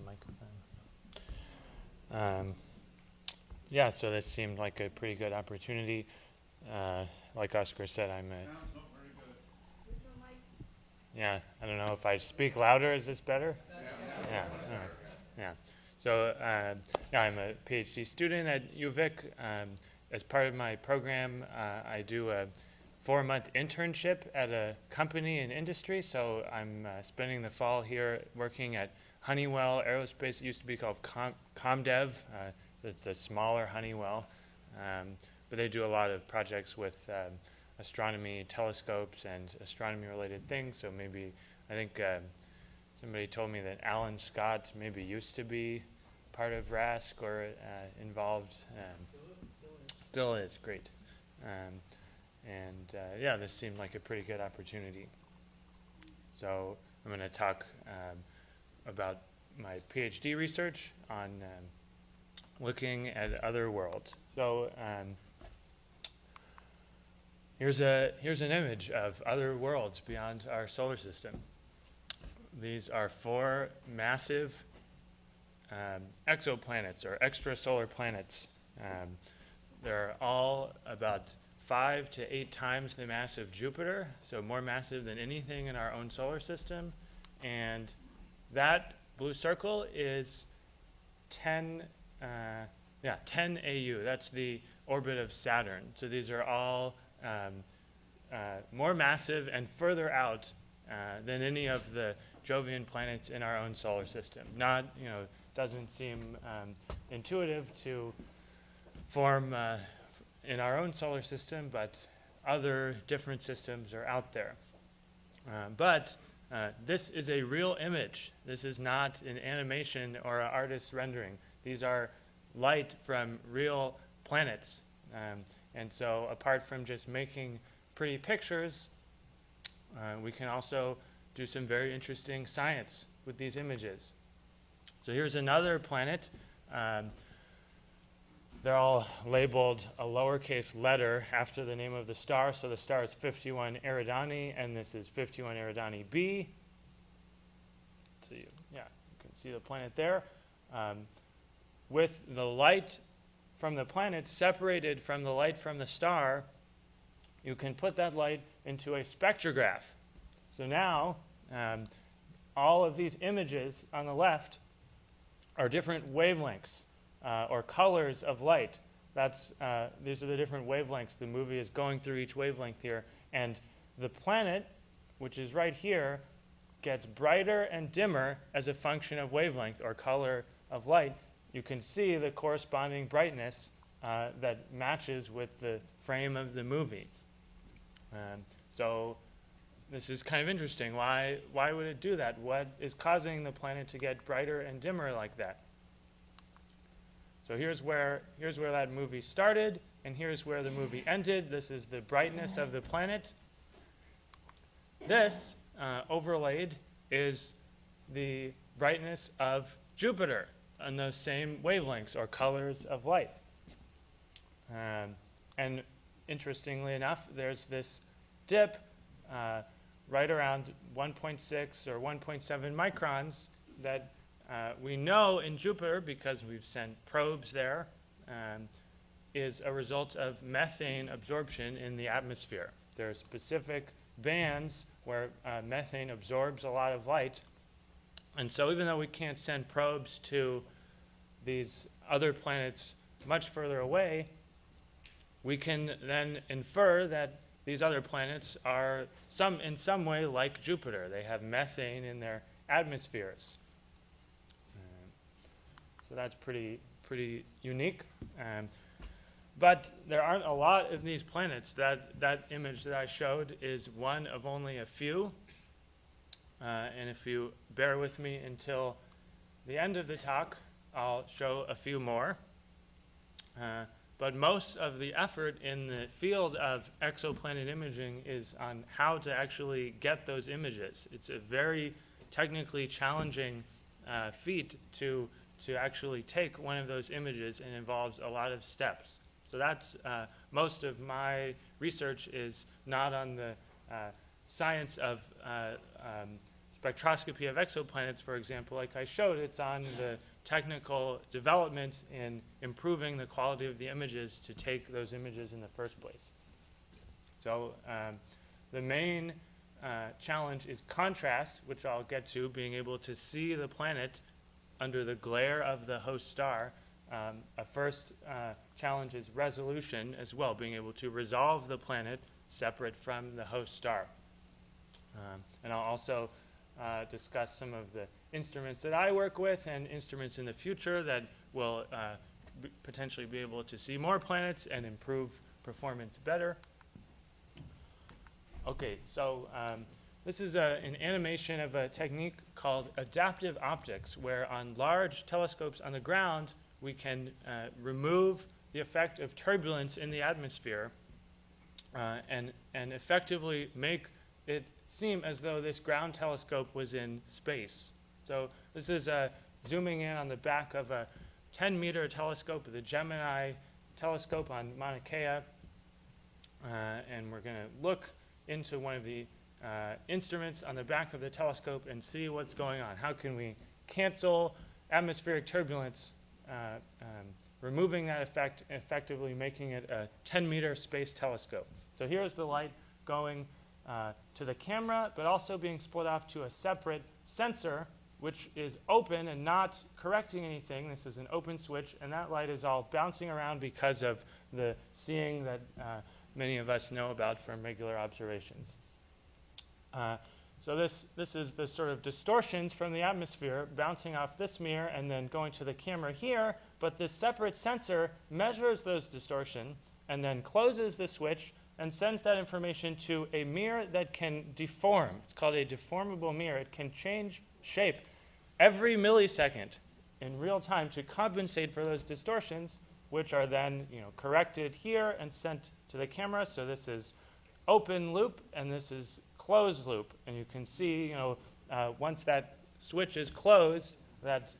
microphone. Yeah, so this seemed like a pretty good opportunity. Like Oscar said, I'm a... Yeah, I don't know if I speak louder, is this better? Yeah, all right. Yeah. So yeah, I'm a PhD student at UVic. As part of my program, I do a 4-month internship at a company in industry. So I'm spending the fall here working at Honeywell Aerospace. It used to be called ComDev. The smaller Honeywell, but they do a lot of projects with astronomy telescopes and astronomy-related things. So maybe, I think somebody told me that Alan Scott maybe used to be part of RASC or involved. Still is, great. Yeah, this seemed like a pretty good opportunity. So I'm going to talk about my PhD research on looking at other worlds. So here's an image of other worlds beyond our solar system. These are 4 massive exoplanets or extrasolar planets. They're all about 5 to 8 times the mass of Jupiter, so more massive than anything in our own solar system. And that blue circle is 10 AU. That's the orbit of Saturn. So these are all more massive and further out than any of the Jovian planets in our own solar system. Not, doesn't seem intuitive to form in our own solar system, but other different systems are out there. But this is a real image. This is not an animation or an artist's rendering. These are light from real planets. And so apart from just making pretty pictures, we can also do some very interesting science with these images. So here's another planet. They're all labeled a lowercase letter after the name of the star. So the star is 51 Eridani, and this is 51 Eridani b. So you can see the planet there. With the light from the planet separated from the light from the star, you can put that light into a spectrograph. So now, all of these images on the left are different wavelengths or colors of light. These are the different wavelengths. The movie is going through each wavelength here. And the planet, which is right here, gets brighter and dimmer as a function of wavelength or color of light. You can see the corresponding brightness that matches with the frame of the movie. So this is kind of interesting. Why would it do that? What is causing the planet to get brighter and dimmer like that? So here's where that movie started, and here's where the movie ended. This is the brightness of the planet. This, overlaid, is the brightness of Jupiter on those same wavelengths or colors of light. And interestingly enough, there's this dip right around 1.6 or 1.7 microns that we know in Jupiter, because we've sent probes there, is a result of methane absorption in the atmosphere. There are specific bands where methane absorbs a lot of light. And so even though we can't send probes to these other planets much further away, we can then infer that these other planets are in some way like Jupiter. They have methane in their atmospheres. So that's pretty unique. But there aren't a lot of these planets. That image that I showed is one of only a few. And if you bear with me until the end of the talk, I'll show a few more. But most of the effort in the field of exoplanet imaging is on how to actually get those images. It's a very technically challenging feat to actually take one of those images, and involves a lot of steps. So that's most of my research is not on the science of spectroscopy of exoplanets, for example, like I showed. It's on the technical development in improving the quality of the images to take those images in the first place. So the main challenge is contrast, which I'll get to, being able to see the planet under the glare of the host star. A first challenge is resolution as well, being able to resolve the planet separate from the host star. And I'll also discuss some of the instruments that I work with and instruments in the future that will potentially be able to see more planets and improve performance better. Okay, so this is an animation of a technique called adaptive optics, where on large telescopes on the ground, we can remove the effect of turbulence in the atmosphere and effectively make it seem as though this ground telescope was in space. So this is zooming in on the back of a 10-meter telescope, the Gemini telescope on Mauna Kea. And we're going to look into one of the instruments on the back of the telescope and see what's going on. How can we cancel atmospheric turbulence, removing that effect, effectively making it a 10-meter space telescope. So here's the light going to the camera, but also being split off to a separate sensor, which is open and not correcting anything. This is an open switch, and that light is all bouncing around because of the seeing that many of us know about from regular observations. So this is the sort of distortions from the atmosphere bouncing off this mirror and then going to the camera here, but this separate sensor measures those distortions and then closes the switch and sends that information to a mirror that can deform. It's called a deformable mirror. It can change shape every millisecond in real time to compensate for those distortions, which are then corrected here and sent to the camera. So this is open loop, and this is closed loop. And you can see, once that switch is closed, that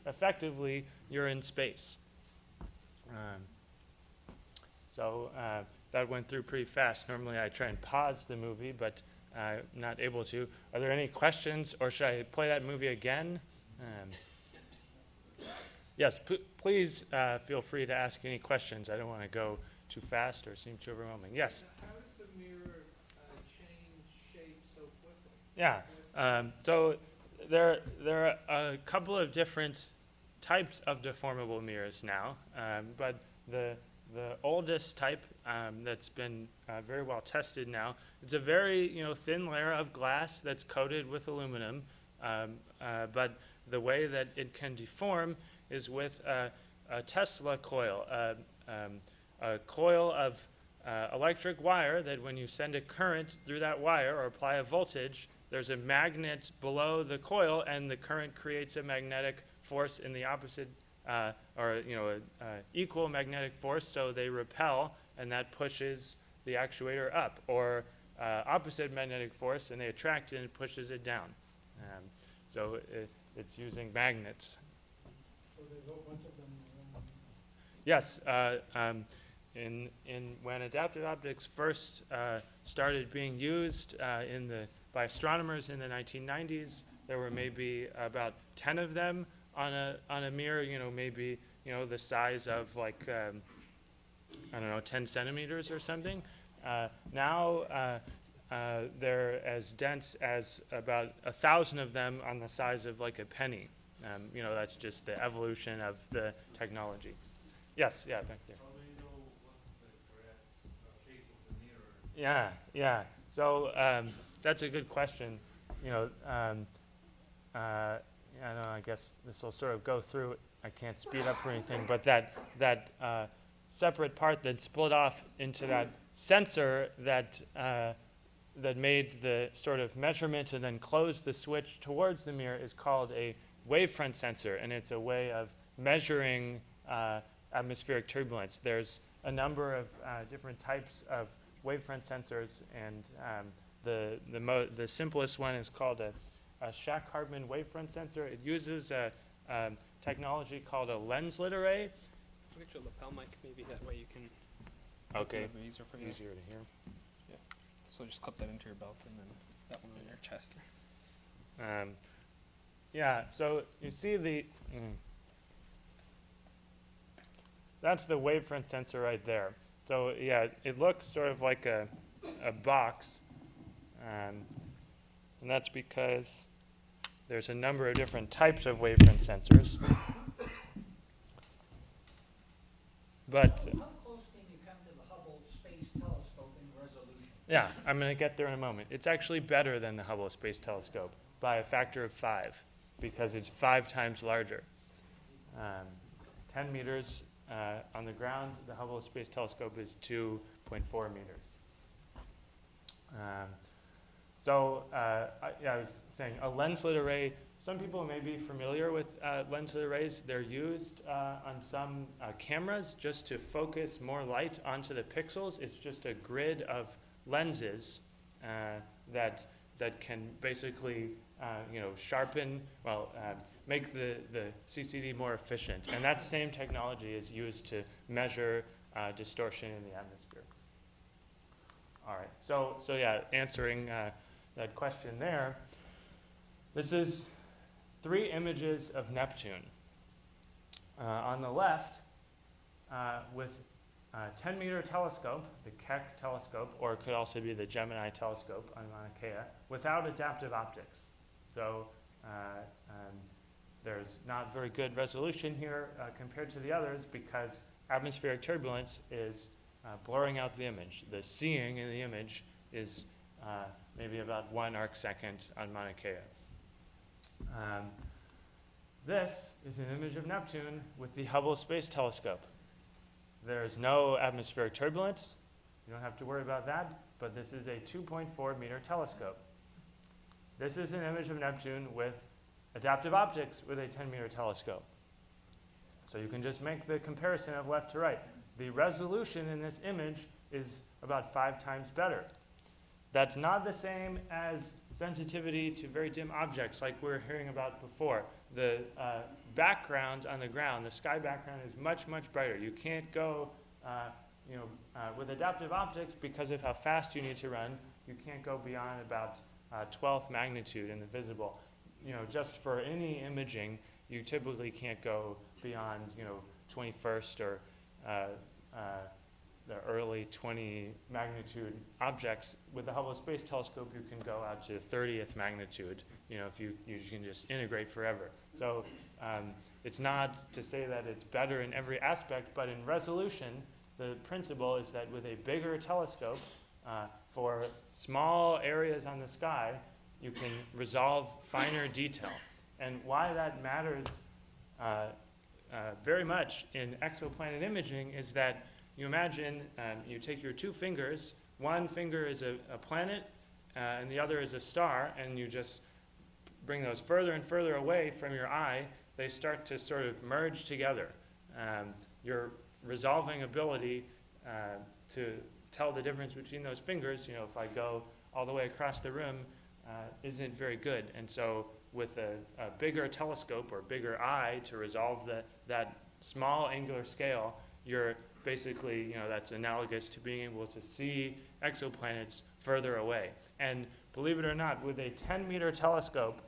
effectively you're in space. So that went through pretty fast. Normally I try and pause the movie, but I'm not able to. Are there any questions, or should I play that movie again? Yes, please feel free to ask any questions. I don't want to go too fast or seem too overwhelming. Yes? How does the mirror change shape so quickly? Yeah. So there are a couple of different types of deformable mirrors now, but the oldest type that's been very well tested now, it's a very thin layer of glass that's coated with aluminum, but the way that it can deform is with a Tesla coil, a coil of electric wire that when you send a current through that wire or apply a voltage, there's a magnet below the coil, and the current creates a magnetic force in the opposite, equal magnetic force, so they repel, and that pushes the actuator up, or opposite magnetic force, and they attract it and it pushes it down. So it's using magnets. So there's a bunch of them around. Yes, when adaptive optics first started being used by astronomers in the 1990s, there were maybe about 10 of them on a mirror. Maybe the size of like 10 centimeters or something. Now they're as dense as about 1,000 of them on the size of like a penny. That's just the evolution of the technology. Yes, yeah, back there. How do you know what's the correct shape of the mirror? Yeah. So that's a good question. I guess this will sort of go through. I can't speed up or anything, but that separate part that split off into that sensor that made the sort of measurement and then closed the switch towards the mirror is called a wavefront sensor, and it's a way of measuring atmospheric turbulence. There's a number of different types of wavefront sensors, and the simplest one is called a Shack-Hartman wavefront sensor. It uses a technology called a lens-lit array. Get your lapel mic, maybe that way you can. Okay. It'll be easier for you. Easier to hear. Yeah. So just clip that into your belt and then that one on your chest. Yeah. So you see that's the wavefront sensor right there. So yeah, it looks sort of like a box, and that's because there's a number of different types of wavefront sensors. But How close can you come to the Hubble Space Telescope in resolution? yeah, I'm going to get there in a moment. It's actually better than the Hubble Space Telescope by a factor of 5, because it's 5 times larger. 10 meters on the ground, the Hubble Space Telescope is 2.4 meters. I was saying a lens-lit array. Some people may be familiar with lens-lit arrays. They're used on some cameras just to focus more light onto the pixels. It's just a grid of lenses that can basically sharpen, make the CCD more efficient. And that same technology is used to measure distortion in the atmosphere. All right, so yeah, answering that question there, this is 3 images of Neptune. On the left, with a 10-meter telescope, the Keck telescope, or it could also be the Gemini telescope on Mauna Kea, without adaptive optics. So there's not very good resolution here compared to the others, because atmospheric turbulence is blurring out the image. The seeing in the image is maybe about 1 arcsecond on Mauna Kea. This is an image of Neptune with the Hubble Space Telescope. There's no atmospheric turbulence. You don't have to worry about that, but this is a 2.4-meter telescope. This is an image of Neptune with adaptive optics with a 10-meter telescope. So you can just make the comparison of left to right. The resolution in this image is about 5 times better. That's not the same as sensitivity to very dim objects like we were hearing about before. The background on the ground, the sky background, is much, much brighter. You can't go, with adaptive optics, because of how fast you need to run, you can't go beyond about 12th magnitude in the visible. Just for any imaging, you typically can't go beyond, 21st or the early 20 magnitude objects. With the Hubble Space Telescope, you can go out to 30th magnitude, if you can just integrate forever. So it's not to say that it's better in every aspect, but in resolution, the principle is that with a bigger telescope, for small areas on the sky, you can resolve finer detail. And why that matters very much in exoplanet imaging is that you imagine you take your two fingers, one finger is a planet and the other is a star, and you just bring those further and further away from your eye, they start to sort of merge together. Your resolving ability to tell the difference between those fingers, you know, if I go all the way across the room, isn't very good. And so with a bigger telescope or bigger eye to resolve that small angular scale, you're basically, you know, that's analogous to being able to see exoplanets further away. And believe it or not, with a 10-meter telescope,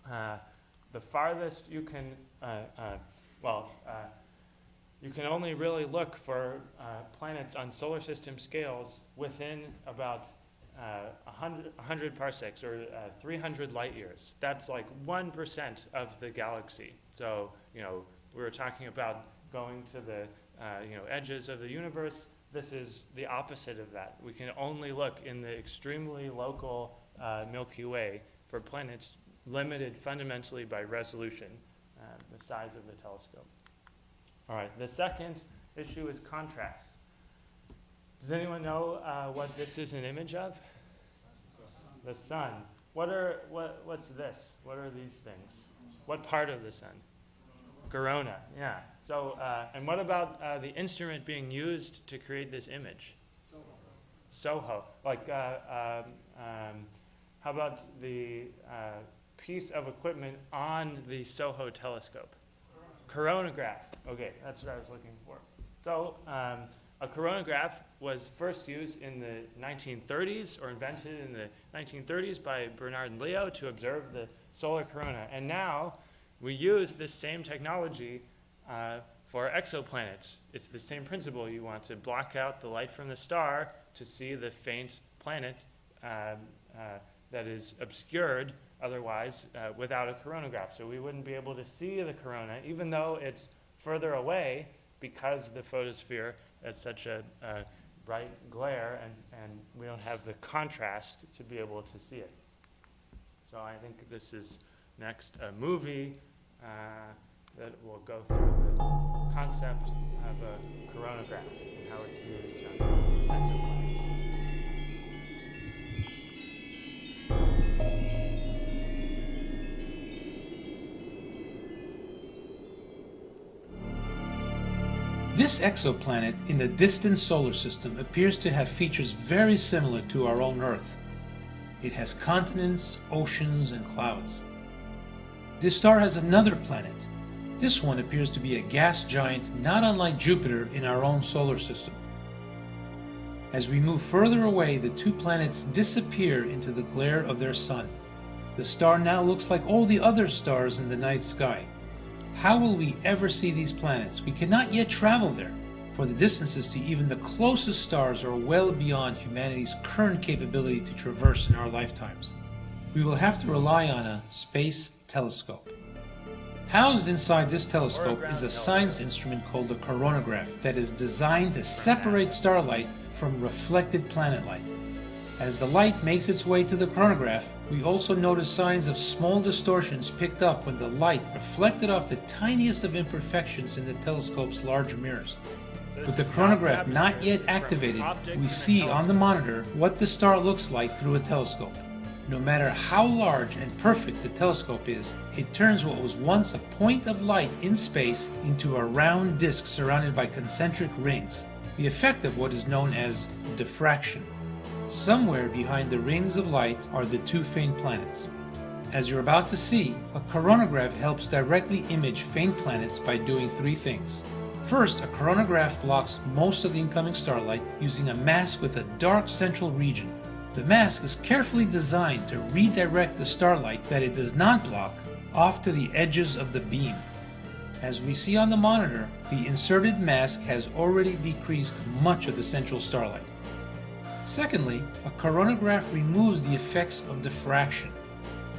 the farthest you can, you can only really look for planets on solar system scales within about 100 parsecs, or 300 light years. That's like 1% of the galaxy. So, you know, we were talking about going to the edges of the universe. This is the opposite of that. We can only look in the extremely local Milky Way for planets limited fundamentally by resolution, the size of the telescope. All right, the second issue is contrast. Does anyone know what this is an image of? The sun. What's this? What are these things? What part of the sun? Corona, yeah. So, and what about the instrument being used to create this image? Soho. Like, how about the piece of equipment on the Soho telescope? Coronagraph. Okay, that's what I was looking for. So, a coronagraph was first used in the 1930s, or invented in the 1930s by Bernard and Leo to observe the solar corona. And now we use this same technology for exoplanets. It's the same principle. You want to block out the light from the star to see the faint planet that is obscured otherwise without a coronagraph. So we wouldn't be able to see the corona, even though it's further away, because the photosphere has such a bright glare, and we don't have the contrast to be able to see it. So I think this is next a movie that will go through the concept of a coronagraph and how it's used on exoplanets. This exoplanet in the distant solar system appears to have features very similar to our own Earth. It has continents, oceans, and clouds. This star has another planet. This one appears to be a gas giant not unlike Jupiter in our own solar system. As we move further away, the two planets disappear into the glare of their sun. The star now looks like all the other stars in the night sky. How will we ever see these planets? We cannot yet travel there, for the distances to even the closest stars are well beyond humanity's current capability to traverse in our lifetimes. We will have to rely on a space telescope. Housed inside this telescope is a science instrument called a coronagraph that is designed to separate starlight from reflected planet light. As the light makes its way to the coronagraph, we also notice signs of small distortions picked up when the light reflected off the tiniest of imperfections in the telescope's large mirrors. With the coronagraph not yet activated, we see on the monitor what the star looks like through a telescope. No matter how large and perfect the telescope is, it turns what was once a point of light in space into a round disk surrounded by concentric rings, the effect of what is known as diffraction. Somewhere behind the rings of light are the two faint planets. As you're about to see, a coronagraph helps directly image faint planets by doing three things. First, a coronagraph blocks most of the incoming starlight using a mask with a dark central region. The mask is carefully designed to redirect the starlight that it does not block off to the edges of the beam. As we see on the monitor, the inserted mask has already decreased much of the central starlight. Secondly, a coronagraph removes the effects of diffraction.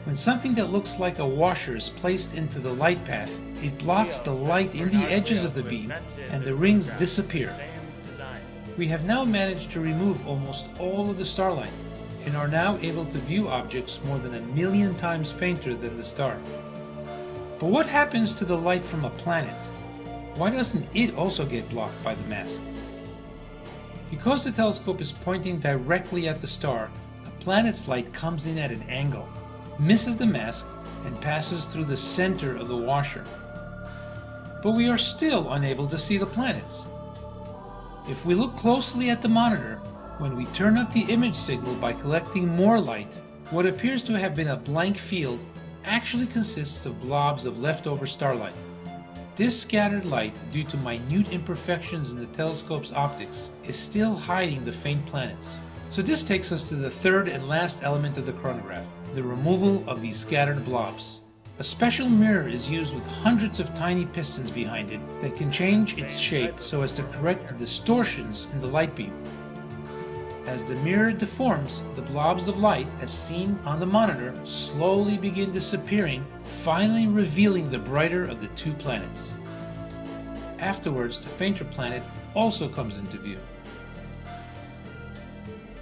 When something that looks like a washer is placed into the light path, it blocks the light in the edges of the beam, and the rings disappear. We have now managed to remove almost all of the starlight, and are now able to view objects more than 1 million times fainter than the star. But what happens to the light from a planet? Why doesn't it also get blocked by the mask? Because the telescope is pointing directly at the star, the planet's light comes in at an angle, misses the mask, and passes through the center of the washer. But we are still unable to see the planets. If we look closely at the monitor, when we turn up the image signal by collecting more light, what appears to have been a blank field actually consists of blobs of leftover starlight. This scattered light, due to minute imperfections in the telescope's optics, is still hiding the faint planets. So this takes us to the third and last element of the chronograph, the removal of these scattered blobs. A special mirror is used with hundreds of tiny pistons behind it that can change its shape so as to correct the distortions in the light beam. As the mirror deforms, the blobs of light, as seen on the monitor, slowly begin disappearing, finally revealing the brighter of the two planets. Afterwards, the fainter planet also comes into view.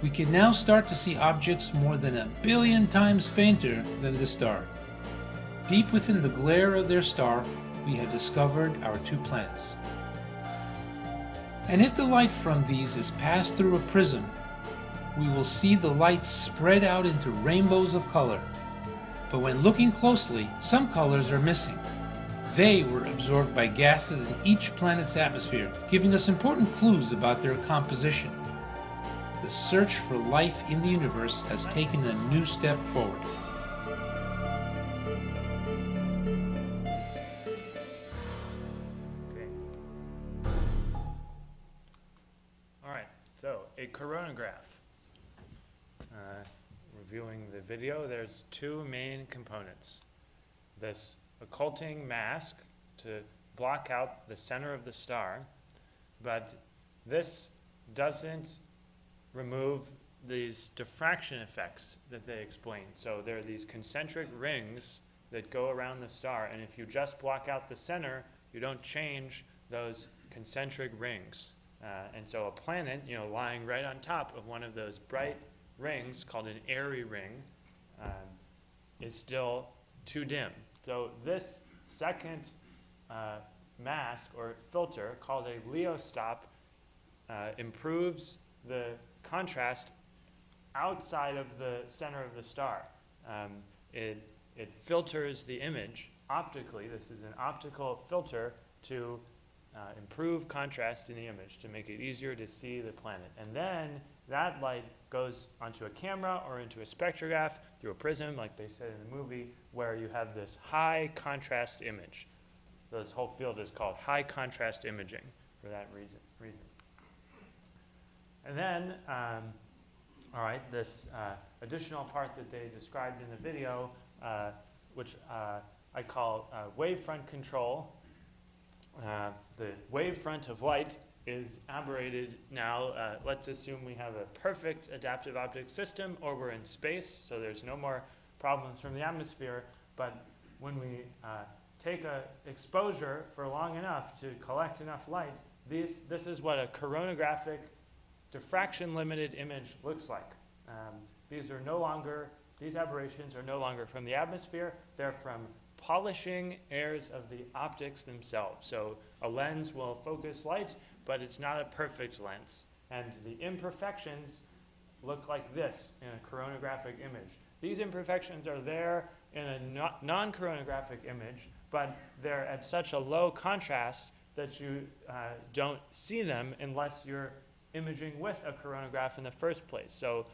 We can now start to see objects more than 1 billion times fainter than the star. Deep within the glare of their star, we have discovered our two planets. And if the light from these is passed through a prism, we will see the light spread out into rainbows of color. But when looking closely, some colors are missing. They were absorbed by gases in each planet's atmosphere, giving us important clues about their composition. The search for life in the universe has taken a new step forward. So, a coronagraph. Reviewing the video, there's two main components. This occulting mask to block out the center of the star, but this doesn't remove these diffraction effects that they explain. So there are these concentric rings that go around the star, and if you just block out the center, you don't change those concentric rings. And so a planet, lying right on top of one of those bright rings called an airy ring is still too dim. So this second mask or filter called a leostop improves the contrast outside of the center of the star. It filters the image optically. This is an optical filter to improve contrast in the image to make it easier to see the planet. And then that light goes onto a camera or into a spectrograph through a prism, like they said in the movie, where you have this high contrast image. So this whole field is called high contrast imaging for that reason. And then, this additional part that they described in the video, which I call wavefront control. The wavefront of light is aberrated now. Let's assume we have a perfect adaptive optics system, or we're in space, so there's no more problems from the atmosphere. But when we take an exposure for long enough to collect enough light, this is what a coronagraphic diffraction-limited image looks like. These aberrations are no longer from the atmosphere. They're from polishing airs of the optics themselves. So a lens will focus light, but it's not a perfect lens. And the imperfections look like this in a coronagraphic image. These imperfections are there in a non-coronagraphic image, but they're at such a low contrast that you don't see them unless you're imaging with a coronagraph in the first place. So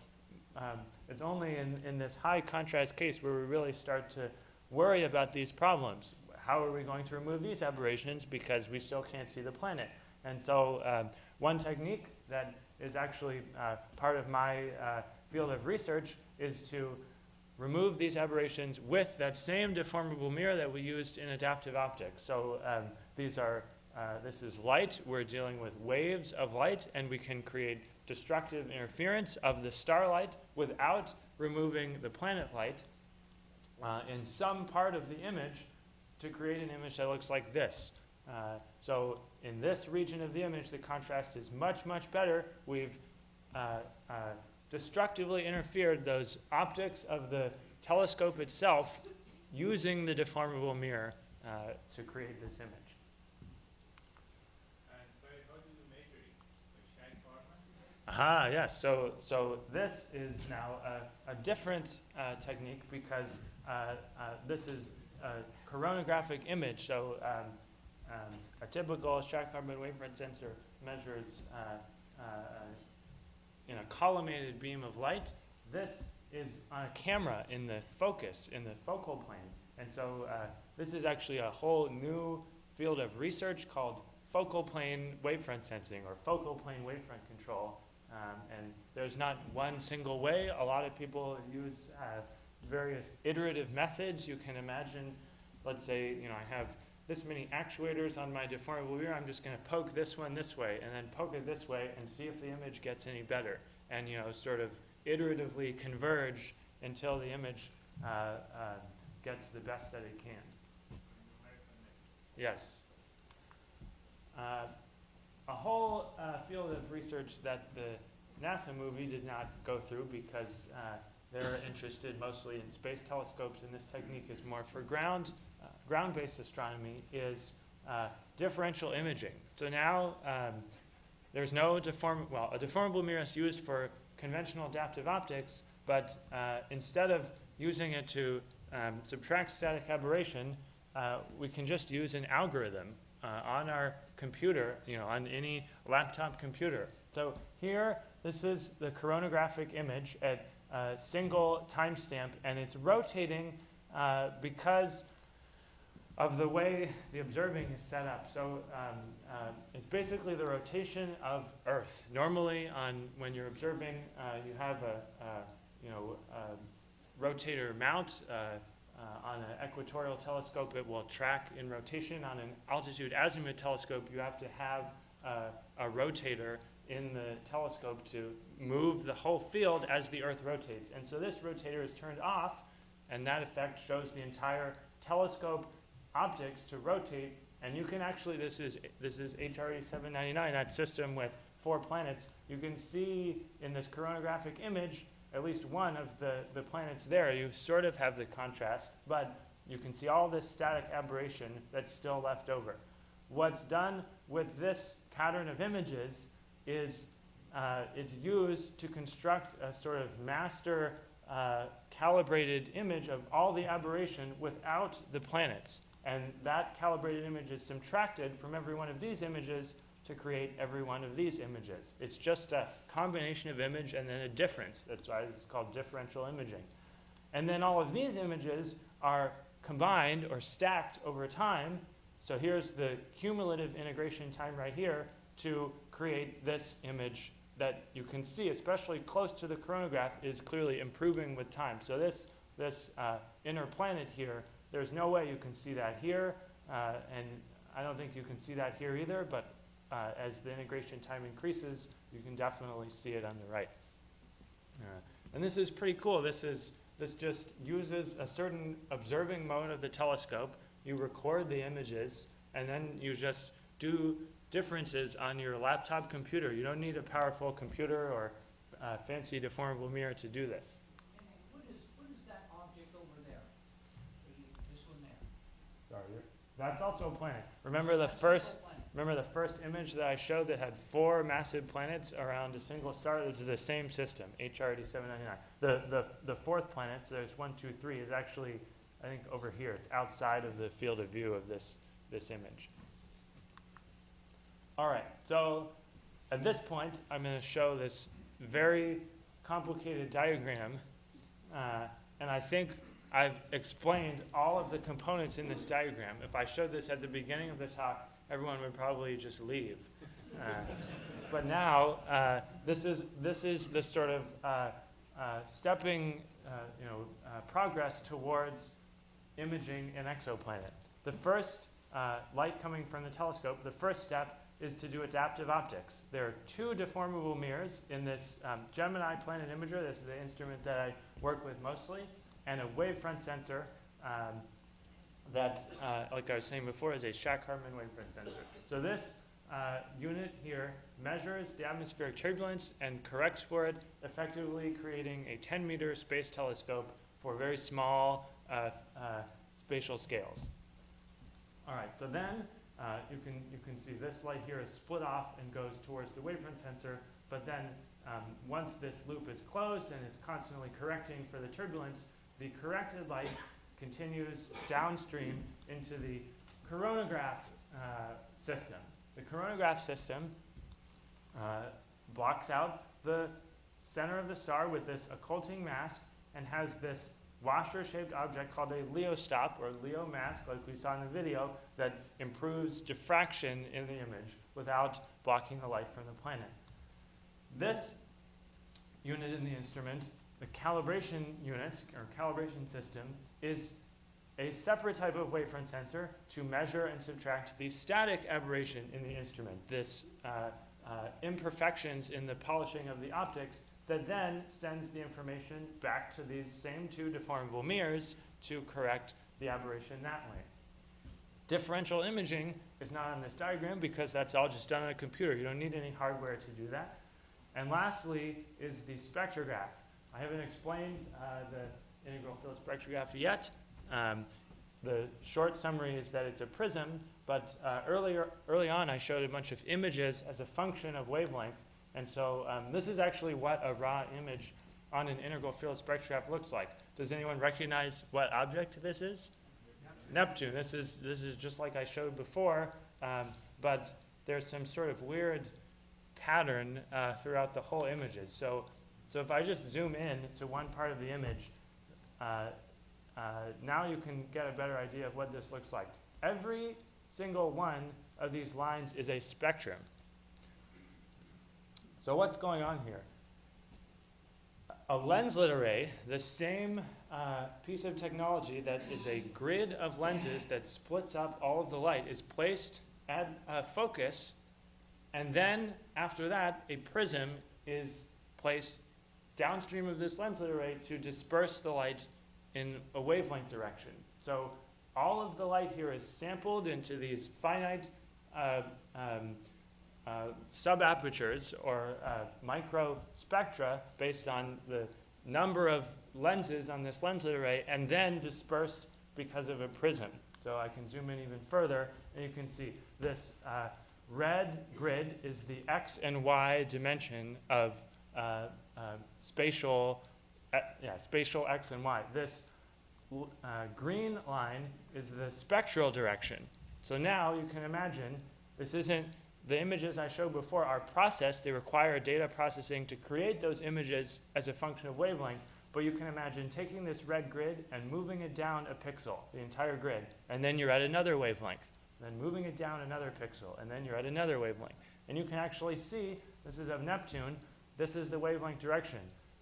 it's only in this high contrast case where we really start to worry about these problems. How are we going to remove these aberrations because we still can't see the planet? And so one technique that is actually part of my field of research is to remove these aberrations with that same deformable mirror that we used in adaptive optics. So this is light. We're dealing with waves of light, and we can create destructive interference of the starlight without removing the planet light in some part of the image to create an image that looks like this. So in this region of the image, the contrast is much, much better. We've destructively interfered those optics of the telescope itself using the deformable mirror to create this image. And sorry, how do you measure it? Like shine format? Yes. So this is now a different technique because this is a coronagraphic image. So a typical shock carbon wavefront sensor measures in a collimated beam of light. This is on a camera in the focus, in the focal plane. And so this is actually a whole new field of research called focal plane wavefront sensing or focal plane wavefront control. And there's not one single way. A lot of people use various iterative methods. You can imagine, let's say, I have this many actuators on my deformable mirror. I'm just going to poke this one this way and then poke it this way and see if the image gets any better. And sort of iteratively converge until the image gets the best that it can. Yes. A whole field of research that the NASA movie did not go through because they're interested mostly in space telescopes, and this technique is more for ground-based astronomy, is differential imaging. So now there's no a deformable mirror is used for conventional adaptive optics, but instead of using it to subtract static aberration, we can just use an algorithm on our computer, on any laptop computer. So here, this is the coronagraphic image at a single timestamp, and it's rotating because of the way the observing is set up. So it's basically the rotation of Earth. Normally, when you're observing, you have a rotator mount. On an equatorial telescope, it will track in rotation. On an altitude azimuth telescope, you have to have a rotator in the telescope to move the whole field as the Earth rotates. And so this rotator is turned off, and that effect shows the entire telescope optics to rotate. And you can actually, this is HRE 799, that system with 4 planets. You can see in this coronagraphic image at least one of the planets there. You sort of have the contrast, but you can see all this static aberration that's still left over. What's done with this pattern of images is it's used to construct a sort of master calibrated image of all the aberration without the planets. And that calibrated image is subtracted from every one of these images to create every one of these images. It's just a combination of image and then a difference. That's why it's called differential imaging. And then all of these images are combined or stacked over time. So here's the cumulative integration time right here to create this image that you can see, especially close to the coronagraph, is clearly improving with time. So this inner planet here, there's no way you can see that here, and I don't think you can see that here either, but as the integration time increases, you can definitely see it on the right. And this is pretty cool. This just uses a certain observing mode of the telescope. You record the images, and then you just do differences on your laptop computer. You don't need a powerful computer or a fancy deformable mirror to do this. What is that object over there? This one there? Sorry, that's also a planet. Remember the first image that I showed that had 4 massive planets around a single star? This is the same system, HRD 799. The 4th planet, so there's 1, 2, 3, is actually, I think, over here. It's outside of the field of view of this image. All right, so at this point, I'm going to show this very complicated diagram, and I think I've explained all of the components in this diagram. If I showed this at the beginning of the talk, everyone would probably just leave. But now, this is the sort of stepping, progress towards imaging an exoplanet. The first light coming from the telescope, the first step is to do adaptive optics. There are 2 deformable mirrors in this Gemini planet imager. This is the instrument that I work with mostly, and a wavefront sensor that, like I was saying before, is a Shack-Hartman wavefront sensor. So this unit here measures the atmospheric turbulence and corrects for it, effectively creating a 10-meter space telescope for very small spatial scales. All right, so then you can see this light here is split off and goes towards the wavefront sensor, but then once this loop is closed and it's constantly correcting for the turbulence, the corrected light continues downstream into the coronagraph system. The coronagraph system blocks out the center of the star with this occulting mask and has this washer-shaped object called a leostop, or Leo mask, like we saw in the video, that improves diffraction in the image without blocking the light from the planet. This unit in the instrument, the calibration unit, or calibration system, is a separate type of wavefront sensor to measure and subtract the static aberration in the instrument, this imperfections in the polishing of the optics that then sends the information back to these same two deformable mirrors to correct the aberration that way. Differential imaging is not on this diagram because that's all just done on a computer. You don't need any hardware to do that. And lastly is the spectrograph. I haven't explained the integral field spectrograph yet. The short summary is that it's a prism, but early on I showed a bunch of images as a function of wavelength. And so this is actually what a raw image on an integral field spectrograph looks like. Does anyone recognize what object this is? Neptune. This is just like I showed before, but there's some sort of weird pattern throughout the whole images. So if I just zoom in to one part of the image, now you can get a better idea of what this looks like. Every single one of these lines is a spectrum. So what's going on here? A lenslet array, the same piece of technology that is a grid of lenses that splits up all of the light, is placed at focus, and then after that, a prism is placed downstream of this lenslet array to disperse the light in a wavelength direction. So all of the light here is sampled into these finite subapertures or microspectra based on the number of lenses on this lenslet array, and then dispersed because of a prism. So I can zoom in even further, and you can see this red grid is the x and y dimension of spatial x and y. This green line is the spectral direction. So now you can imagine this isn't, the images I showed before are processed. They require data processing to create those images as a function of wavelength. But you can imagine taking this red grid and moving it down a pixel, the entire grid, and then you're at another wavelength. Then moving it down another pixel, and then you're at another wavelength. And you can actually see, this is of Neptune, this is the wavelength direction.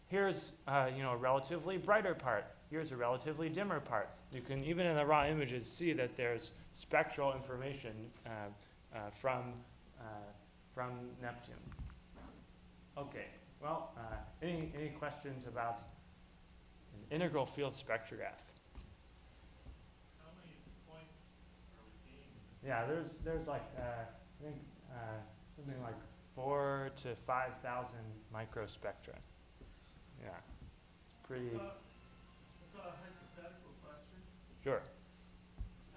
Here's a relatively brighter part. Here's a relatively dimmer part. You can, even in the raw images, see that there's spectral information from Neptune. Okay, well, any questions about an integral field spectrograph? How many points are we seeing? Yeah, there's like, I think something like 4,000 to 5,000 microspectra. Yeah, it's pretty. It's a hypothetical question. Sure.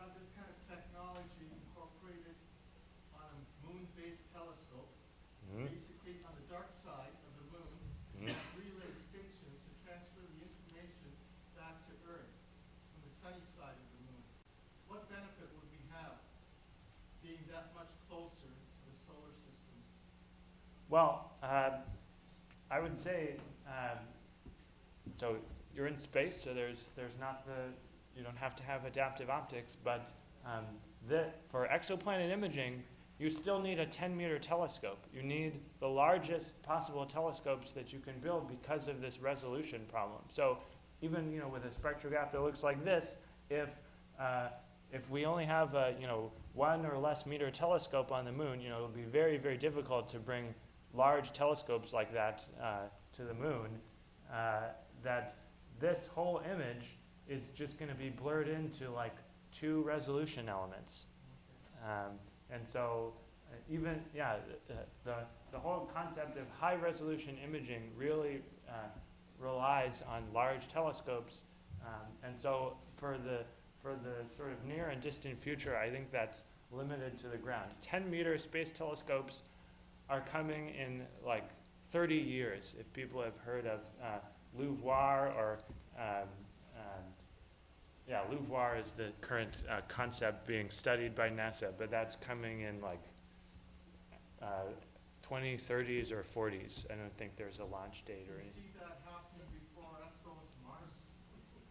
Have this kind of technology incorporated on a moon-based telescope, basically on the dark side of the moon, relay stations to transfer the information back to Earth from the sunny side of the moon. What benefit would we have being that much closer to the solar systems? Well, I would say, so you're in space, so there's not you don't have to have adaptive optics, but for exoplanet imaging, you still need a 10-meter telescope. You need the largest possible telescopes that you can build because of this resolution problem. So even with a spectrograph that looks like this, if we only have a 1 or less meter telescope on the moon, it'll be very, very difficult to bring large telescopes like that to the moon. That this whole image is just going to be blurred into like 2 resolution elements. And so the whole concept of high resolution imaging really relies on large telescopes. And so for the sort of near and distant future, I think that's limited to the ground. 10-meter space telescopes are coming in like 30 years. If people have heard of LUVOIR or yeah, LUVOIR is the current concept being studied by NASA, but that's coming in like 2030s or 40s. I don't think there's a launch date or You anything. see that happening before us going to Mars?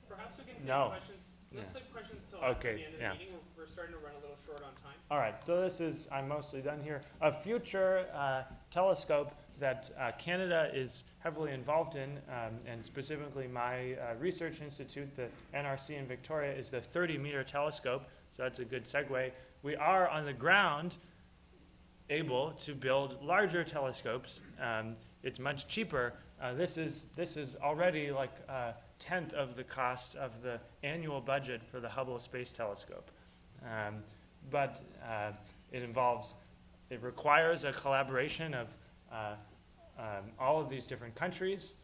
Perhaps we can take No. questions. Let's Yeah. take questions till after Okay, the end of yeah. the meeting. We're starting to run a little short on time. All right, so this is, I'm mostly done here. A future telescope that Canada is heavily involved in, and specifically my research institute, the NRC in Victoria, is the 30-meter telescope, so that's a good segue. We are on the ground able to build larger telescopes. It's much cheaper. This is already like a tenth of the cost of the annual budget for the Hubble Space Telescope. But it requires a collaboration of all of these different countries.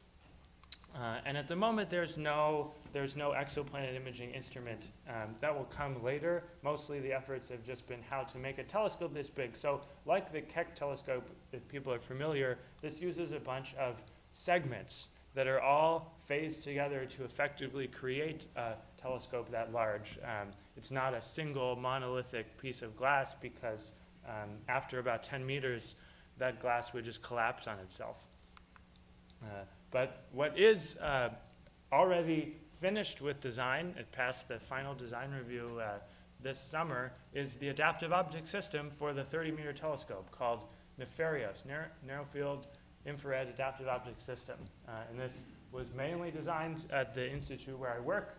And at the moment, there's no exoplanet imaging instrument. That will come later. Mostly the efforts have just been how to make a telescope this big. So like the Keck telescope, if people are familiar, this uses a bunch of segments that are all phased together to effectively create a telescope that large. It's not a single monolithic piece of glass because after about 10 meters, that glass would just collapse on itself. But what is already finished with design, it passed the final design review this summer, is the adaptive object system for the 30-meter telescope called NEFARIOS, Narrow Field Infrared Adaptive Object System. And this was mainly designed at the institute where I work,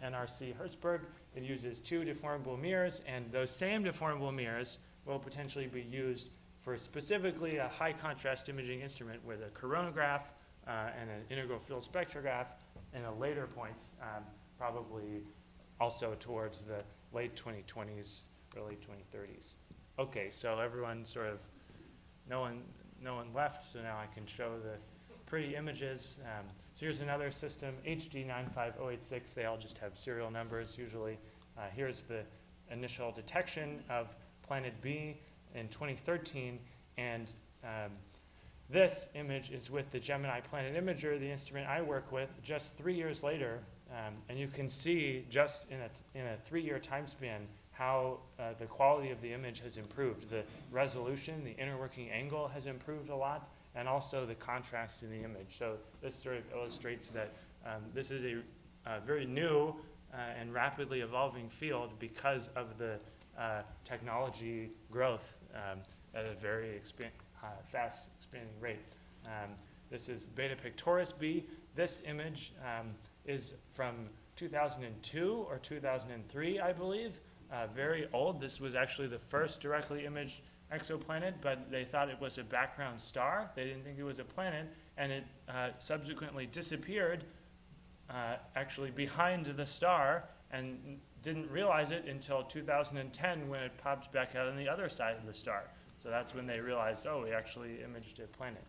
NRC Hertzberg. It uses 2 deformable mirrors, and those same deformable mirrors will potentially be used for specifically a high contrast imaging instrument with a coronagraph and an integral field spectrograph in a later point, probably also towards the late 2020s, early 2030s. Okay, so everyone sort of, no one left, so now I can show the pretty images. So here's another system, HD 95086. They all just have serial numbers usually. Here's the initial detection of planet B in 2013, and this image is with the Gemini Planet Imager, the instrument I work with, just 3 years later, and you can see just in a 3-year time span how the quality of the image has improved. The resolution, the inner working angle has improved a lot, and also the contrast in the image. So this sort of illustrates that this is a very new and rapidly evolving field because of the technology growth at a very fast expanding rate. This is Beta Pictoris B. This image is from 2002 or 2003, I believe. Very old. This was actually the first directly imaged exoplanet, but they thought it was a background star. They didn't think it was a planet, and it subsequently disappeared actually behind the star, and didn't realize it until 2010 when it popped back out on the other side of the star. So that's when they realized, oh, we actually imaged a planet.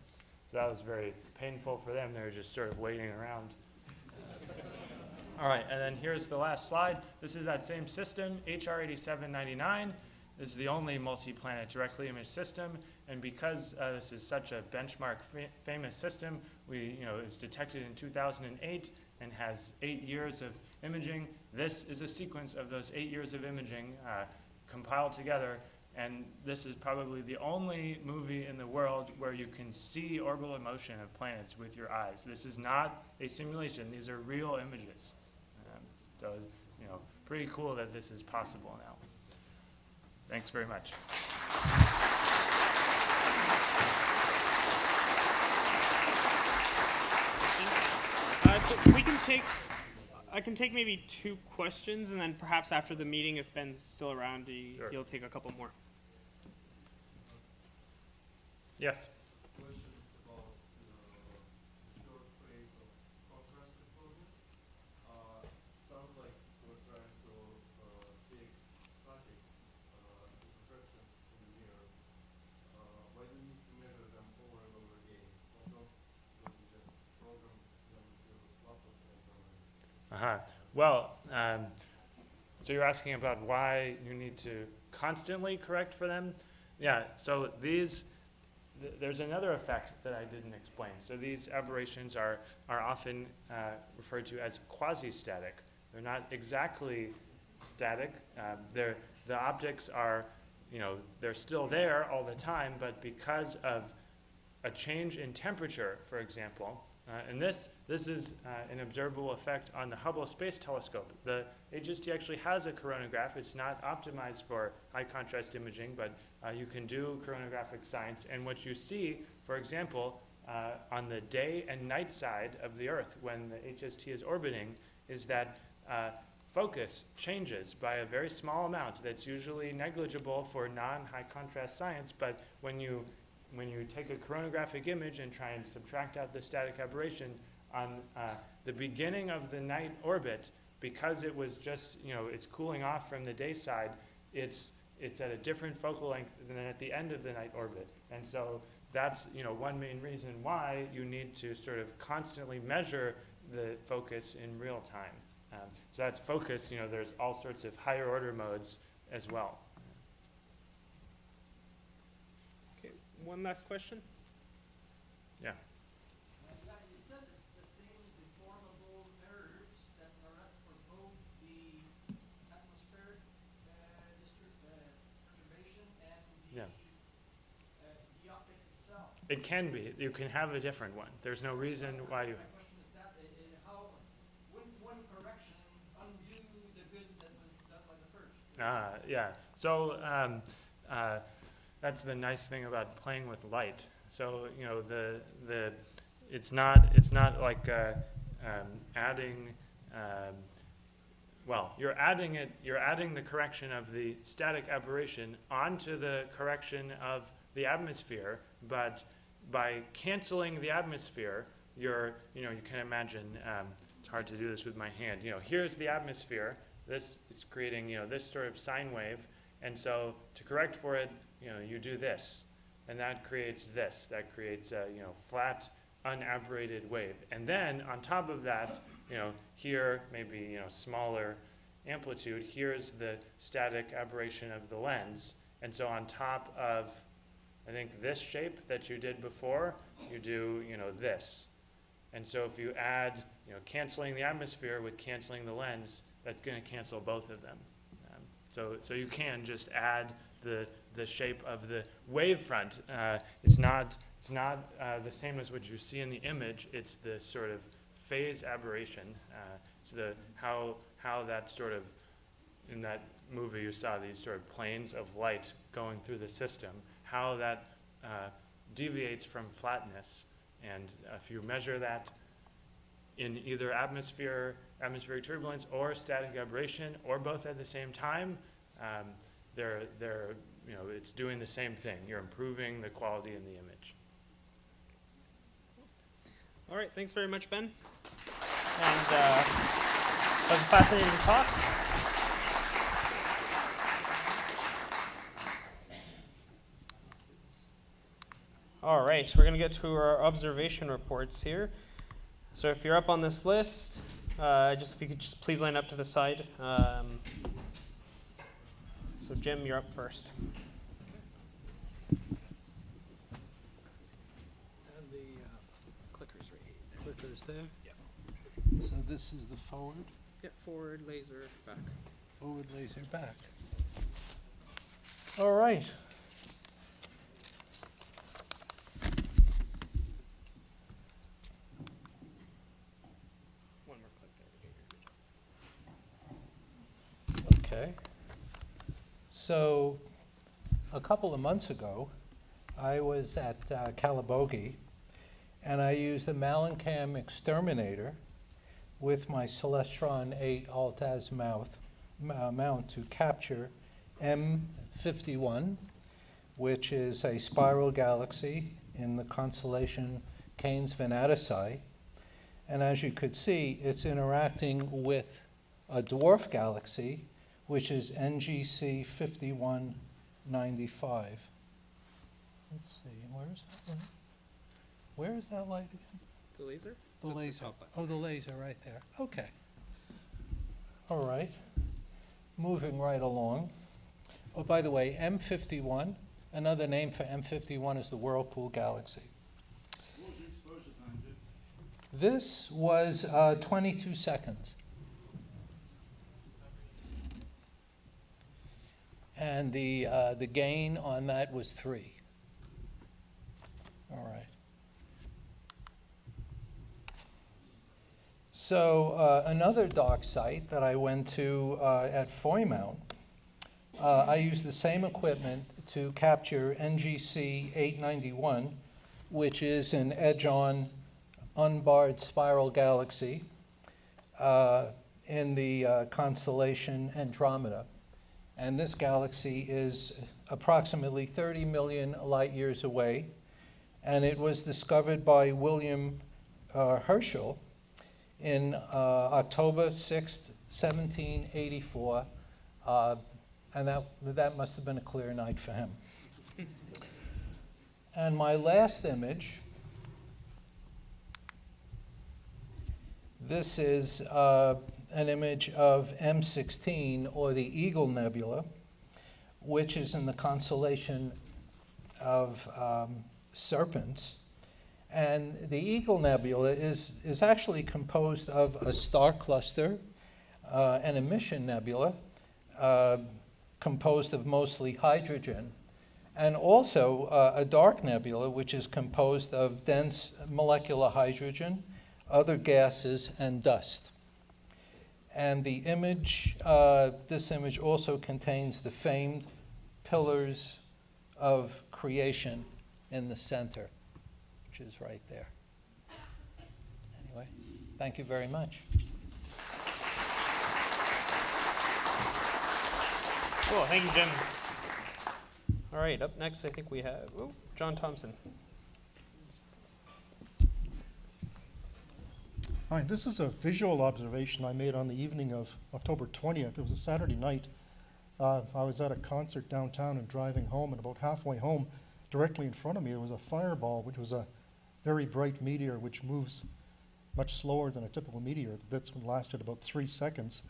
So that was very painful for them. They were just sort of waiting around. All right, and then here's the last slide. This is that same system, HR8799. This is the only multi-planet directly imaged system, and because this is such a benchmark famous system, it was detected in 2008 and has 8 years of imaging. This is a sequence of those 8 years of imaging compiled together, and this is probably the only movie in the world where you can see orbital motion of planets with your eyes. This is not a simulation. These are real images. So, pretty cool that this is possible now. Thanks very much. So we can take, I can take maybe 2 questions, and then perhaps after the meeting, if Ben's still around, Sure. he'll take a couple more. Yes. Question about the short phase of contrast exposure. Sounds like we're trying to take static imperfections in the mirror. Why do you need to measure them over and over again? Why don't you just program them with lots of measurements? Well, so you're asking about why you need to constantly correct for them? Yeah, so these there's another effect that I didn't explain. So these aberrations are often referred to as quasi-static. They're not exactly static. The objects are, they're still there all the time, but because of a change in temperature, for example, and this is an observable effect on the Hubble Space Telescope. The HST actually has a coronagraph. It's not optimized for high contrast imaging, but you can do coronagraphic science. And what you see, for example, on the day and night side of the Earth when the HST is orbiting, is that focus changes by a very small amount that's usually negligible for non-high contrast science, but when you take a coronagraphic image and try and subtract out the static aberration on the beginning of the night orbit, because it was just, it's cooling off from the day side, it's at a different focal length than at the end of the night orbit. And so that's, one main reason why you need to sort of constantly measure the focus in real time. So that's focus, there's all sorts of higher order modes as well. Okay, one last question. Yeah. You said it's the same deformable mirrors that are up for both the atmospheric perturbation and the optics itself. It can be. You can have a different one. There's no reason why you... My question is that, how wouldn't one correction undo the good that was done by the first? Yeah. So that's the nice thing about playing with light. So it's not like adding. You're adding the correction of the static aberration onto the correction of the atmosphere, but by canceling the atmosphere, you can imagine. It's hard to do this with my hand. Here's the atmosphere. This is creating, this sort of sine wave, and so to correct for it, you do this, and that creates this. That creates a, flat, unaberrated wave. And then on top of that, here maybe, smaller amplitude. Here's the static aberration of the lens, and so on top of, I think, this shape that you did before, you do, this. And so if you add, canceling the atmosphere with canceling the lens, that's going to cancel both of them. So you can just add the shape of the wavefront. It's not the same as what you see in the image. It's the sort of phase aberration. It's how that sort of, in that movie you saw these sort of planes of light going through the system, how that deviates from flatness. And if you measure that in either atmospheric turbulence or static aberration, or both at the same time, it's doing the same thing. You're improving the quality in the image. All right, thanks very much, Ben. And that was a fascinating talk. All right, we're going to get to our observation reports here. So if you're up on this list, if you could just please line up to the side. So Jim, you're up first. And the clicker's right here. Clicker's there? Yep. So this is the forward? Yeah, forward, laser, back. Forward, laser, back. All right. One more click there. Okay. So a couple of months ago, I was at Calabogie, and I used the Malincam exterminator with my Celestron 8 Alt-Az mount to capture M51, which is a spiral galaxy in the constellation Canes Venatici. And as you could see, it's interacting with a dwarf galaxy, which is NGC 5195. Let's see, where is that one? Where is that light again? The laser? The It's at laser. top left. Oh, the laser right there. Okay. All right. Moving right along. Oh, by the way, M51 Another name for M51 is the Whirlpool Galaxy. What was the exposure time, Dick? This was 22 seconds. And the gain on that was 3. All right. So another dark site that I went to at Foymount, I used the same equipment to capture NGC 891, which is an edge-on unbarred spiral galaxy in the constellation Andromeda. And this galaxy is approximately 30 million light years away, and it was discovered by William Herschel in October 6th, 1784, and that must have been a clear night for him. And my last image, this is an image of M16, or the Eagle Nebula, which is in the constellation of Serpents. And the Eagle Nebula is actually composed of a star cluster, an emission nebula, composed of mostly hydrogen, and also a dark nebula, which is composed of dense molecular hydrogen, other gases, and dust. And the image, this image also contains the famed pillars of creation in the center, which is right there. Anyway, thank you very much. Cool, thank you, Jim. All right, up next I think we have John Thompson. Hi, this is a visual observation I made on the evening of October 20th. It was a Saturday night. I was at a concert downtown and driving home, and about halfway home, directly in front of me, there was a fireball, which was a very bright meteor which moves much slower than a typical meteor. That lasted about 3 seconds.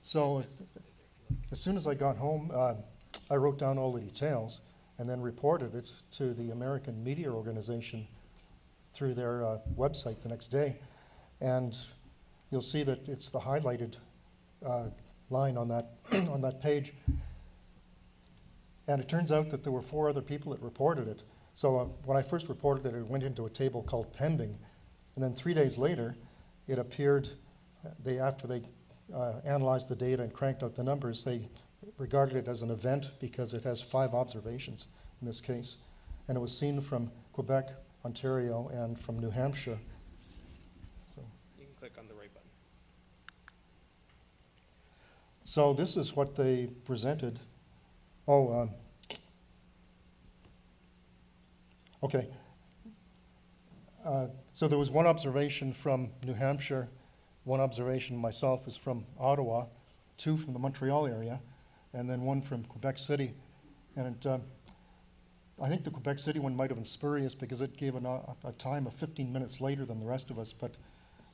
So as soon as I got home, I wrote down all the details and then reported it to the American Meteor Organization through their website the next day. And you'll see that it's the highlighted line on that on that page. And it turns out that there were 4 other people that reported it. So when I first reported it, it went into a table called pending. And then 3 days later, it appeared, after they analyzed the data and cranked out the numbers, they regarded it as an event because it has 5 observations in this case. And it was seen from Quebec, Ontario, and from New Hampshire. You can click on the right button. So this is what they presented. Okay. So there was 1 observation from New Hampshire, 1 observation myself is from Ottawa, 2 from the Montreal area, and then 1 from Quebec City. And I think the Quebec City one might have been spurious because it gave a time of 15 minutes later than the rest of us, but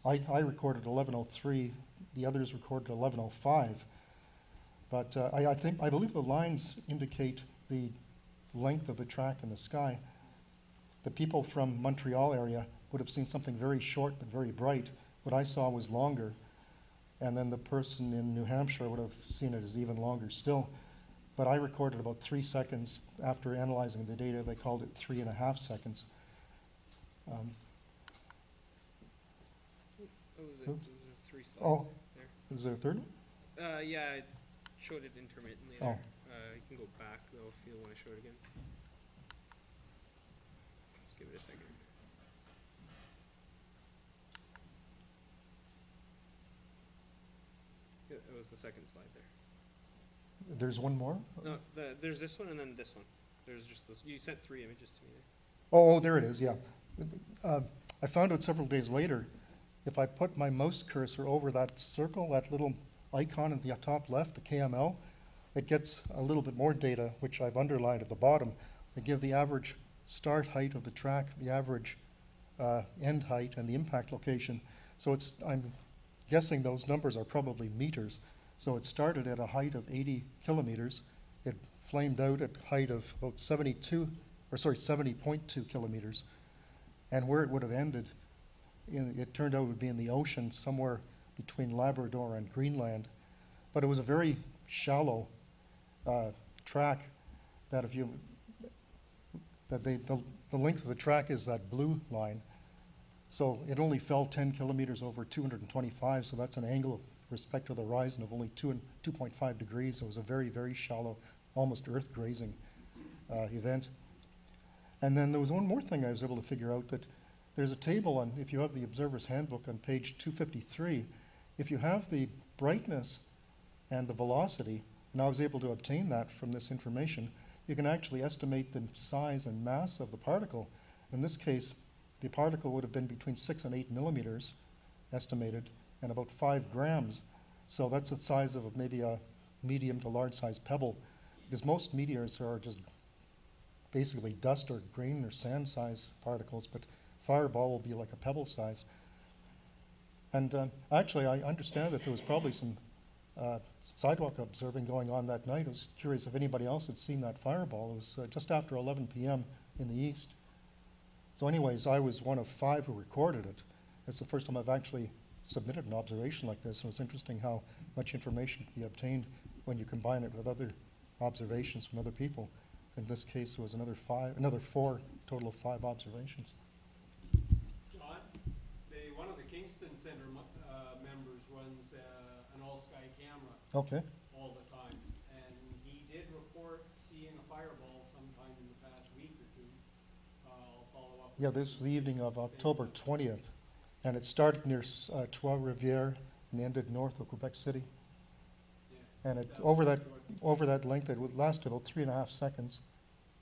I recorded 11:03, the others recorded 11:05. But I believe the lines indicate the length of the track in the sky. The people from Montreal area would have seen something very short but very bright. What I saw was longer, and then the person in New Hampshire would have seen it as even longer still. But I recorded about 3 seconds after analyzing the data. They called it 3.5 seconds. Those are 3 slides. Oh, there. is there a third one? Yeah, I showed it intermittently Oh. there. You can go back though if you want to show it again. Just give it a second. Yeah, it was the second slide there. There's one more? No, there's this one and then this one. There's just those. You sent 3 images to me there. Oh, there it is, yeah. I found out several days later, if I put my mouse cursor over that circle, that little icon at the top left, the KML, it gets a little bit more data, which I've underlined at the bottom. They give the average start height of the track, the average end height, and the impact location. So I'm guessing those numbers are probably meters. So it started at a height of 80 kilometers. It flamed out at height of about 70.2 kilometers. And where it would have ended, it turned out it would be in the ocean somewhere between Labrador and Greenland. But it was a very shallow track that if you, the length of the track is that blue line. So it only fell 10 kilometers over 225, so that's an angle with respect to the horizon of only 2.5 degrees. So it was a very, very shallow, almost earth grazing event. And then there was one more thing I was able to figure out, that there's a table on, if you have the observer's handbook on page 253, if you have the brightness and the velocity, and I was able to obtain that from this information, you can actually estimate the size and mass of the particle. In this case, the particle would have been between 6 and 8 millimeters estimated, and about 5 grams. So that's the size of maybe a medium to large size pebble, because most meteors are just basically dust or grain or sand size particles, but fireball will be like a pebble size. And actually, I understand that there was probably some sidewalk observing going on that night. I was curious if anybody else had seen that fireball. It was just after 11 p.m. in the east. So anyways, I was one of 5 who recorded it. It's the first time I've actually submitted an observation like this, and it's interesting how much information can be obtained when you combine it with other observations from other people. In this case, there was another 4, total of 5 observations. John, one of the Kingston Center members runs an all-sky camera Okay. all the time, and he did report seeing a fireball sometime in the past week or two. I'll follow up. Yeah, this was the evening of October 20th, and it started near Trois-Rivières and ended north of Quebec City. Yeah. And it over that length, it would last about 3.5 seconds,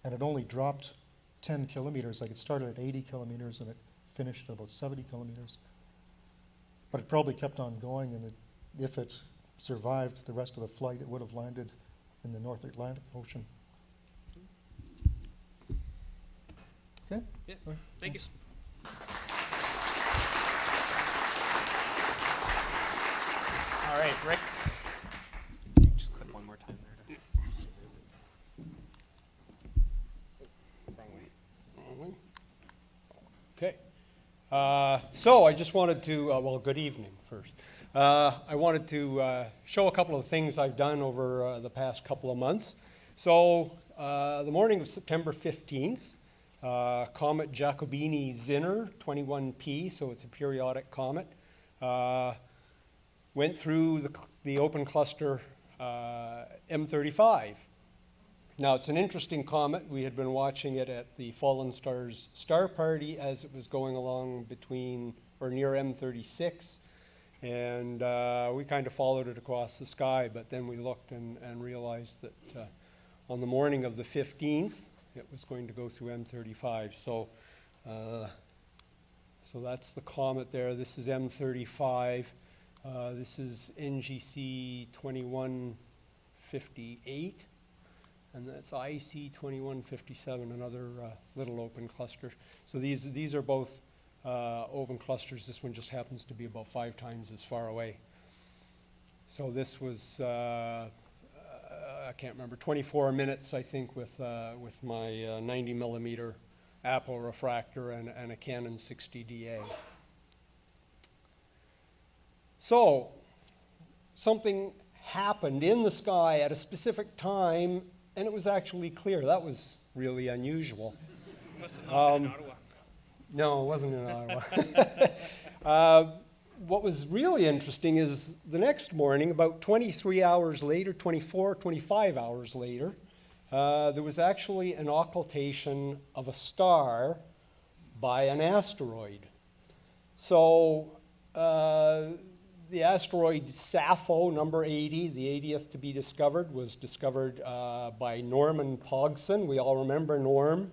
and it only dropped 10 kilometers. Like it started at 80 kilometers and it finished at about 70 kilometers. But it probably kept on going, and if it survived the rest of the flight, it would have landed in the North Atlantic Ocean. Okay? Yeah. All right. Thank you. All right, Rick. Just click one more time there. Okay. So I just wanted to, well, good evening first. I wanted to show a couple of things I've done over the past couple of months. So the morning of September 15th, comet Giacobini-Zinner 21P, so it's a periodic comet, went through the open cluster M35. Now, it's an interesting comet. We had been watching it at the Fallen Stars Star Party as it was going along between, or near M36, and we kind of followed it across the sky, but then we looked and realized that on the morning of the 15th, it was going to go through M35. So that's the comet there. This is M35. This is NGC 2158, and that's IC 2157, another little open cluster. So these are both open clusters. This one just happens to be about 5 times as far away. So this was, I can't remember, 24 minutes, I think, with my 90 millimeter Apple refractor and a Canon 60DA. So, something happened in the sky at a specific time, and it was actually clear. That was really unusual. Must have not been in Ottawa. No, it wasn't in Ottawa. What was really interesting is the next morning, about 23 hours later, 24, 25 hours later, there was actually an occultation of a star by an asteroid. So, the asteroid Sappho, number 80, the 80th to be discovered, was discovered by Norman Pogson. We all remember Norm.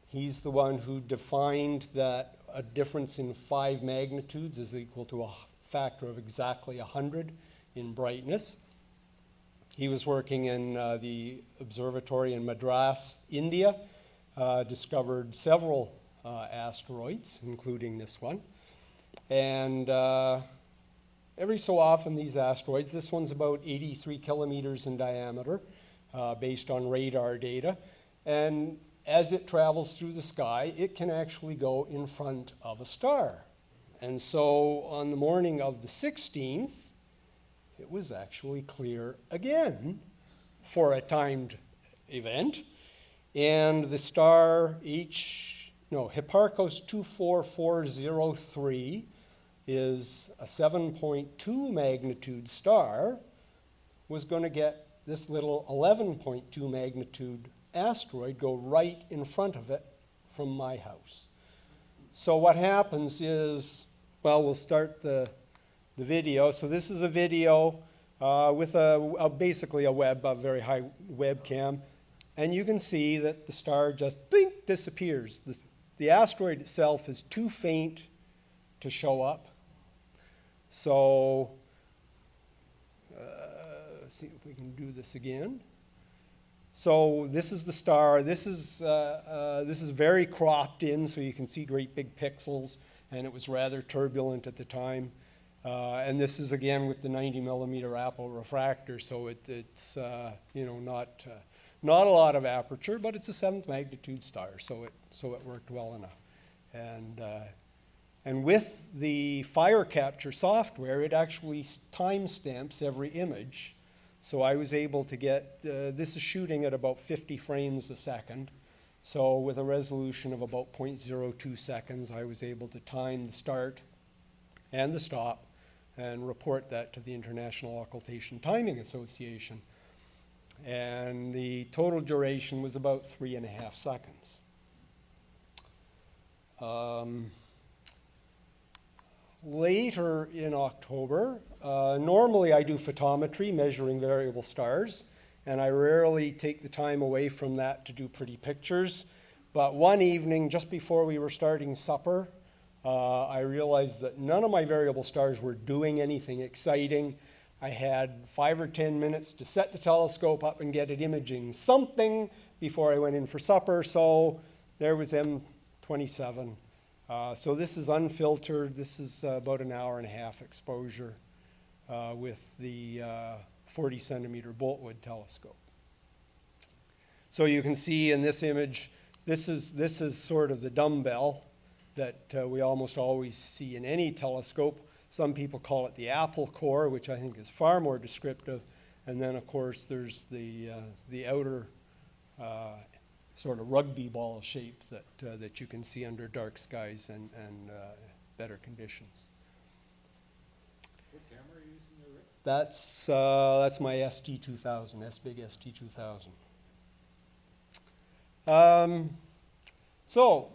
He's the one who defined that a difference in 5 magnitudes is equal to a factor of exactly 100 in brightness. He was working in the observatory in Madras, India, discovered several asteroids, including this one. And every so often, these asteroids, this one's about 83 kilometers in diameter, based on radar data. And as it travels through the sky, it can actually go in front of a star. And so on the morning of the 16th, it was actually clear again for a timed event. And the star Hipparcos 24403 is a 7.2 magnitude star, was going to get this little 11.2 magnitude asteroid go right in front of it from my house. So what happens is, well, we'll start the video. So this is a video with basically a very high webcam. And you can see that the star just blink, disappears. The asteroid itself is too faint to show up. So let's see if we can do this again. So this is the star. This is very cropped in, so you can see great big pixels, and it was rather turbulent at the time. And this is again with the 90 millimeter Apple refractor, so it's not a lot of aperture, but it's a 7th magnitude star, so it worked well enough. And with the fire capture software, it actually timestamps every image. So I was able to get, this is shooting at about 50 frames a second. So with a resolution of about 0.02 seconds, I was able to time the start and the stop and report that to the International Occultation Timing Association. And the total duration was about 3.5 seconds. Later in October, normally I do photometry, measuring variable stars, and I rarely take the time away from that to do pretty pictures. But one evening, just before we were starting supper, I realized that none of my variable stars were doing anything exciting. I had 5 or 10 minutes to set the telescope up and get it imaging something before I went in for supper, so there was M27. So this is unfiltered. This is about an hour-and-a-half exposure with the 40 centimeter Boltwood telescope. So you can see in this image, this is sort of the dumbbell that we almost always see in any telescope. Some people call it the apple core, which I think is far more descriptive. And then, of course, there's the outer sort of rugby ball shape that you can see under dark skies and better conditions. What camera are you using there, Rick? That's my ST2000, S-Big ST2000. So,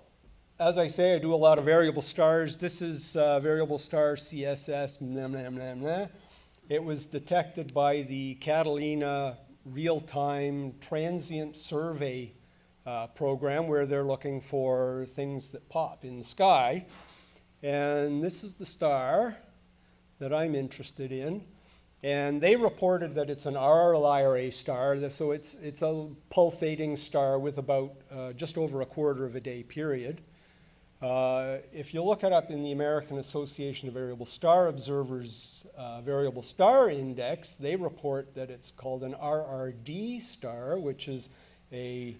as I say, I do a lot of variable stars. This is variable star CSS, blah, blah, blah, blah. It was detected by the Catalina real-time transient survey program, where they're looking for things that pop in the sky. And this is the star that I'm interested in. And they reported that it's an R-Lyrae star, so it's a pulsating star with about just over a quarter of a day period. If you look it up in the American Association of Variable Star Observers Variable Star Index, they report that it's called an RRD star, which is a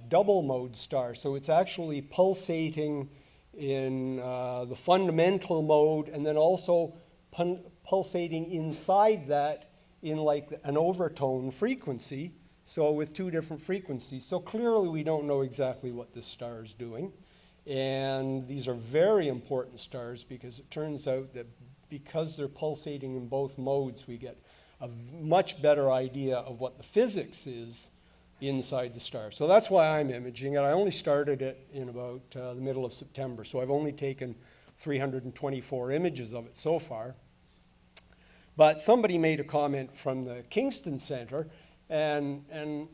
double mode star. So it's actually pulsating in the fundamental mode and then also pulsating inside that in like an overtone frequency, so with 2 different frequencies. So clearly we don't know exactly what this star is doing. And these are very important stars because it turns out that because they're pulsating in both modes, we get a much better idea of what the physics is inside the star. So that's why I'm imaging it. I only started it in about the middle of September, so I've only taken 324 images of it so far. But somebody made a comment from the Kingston Center, and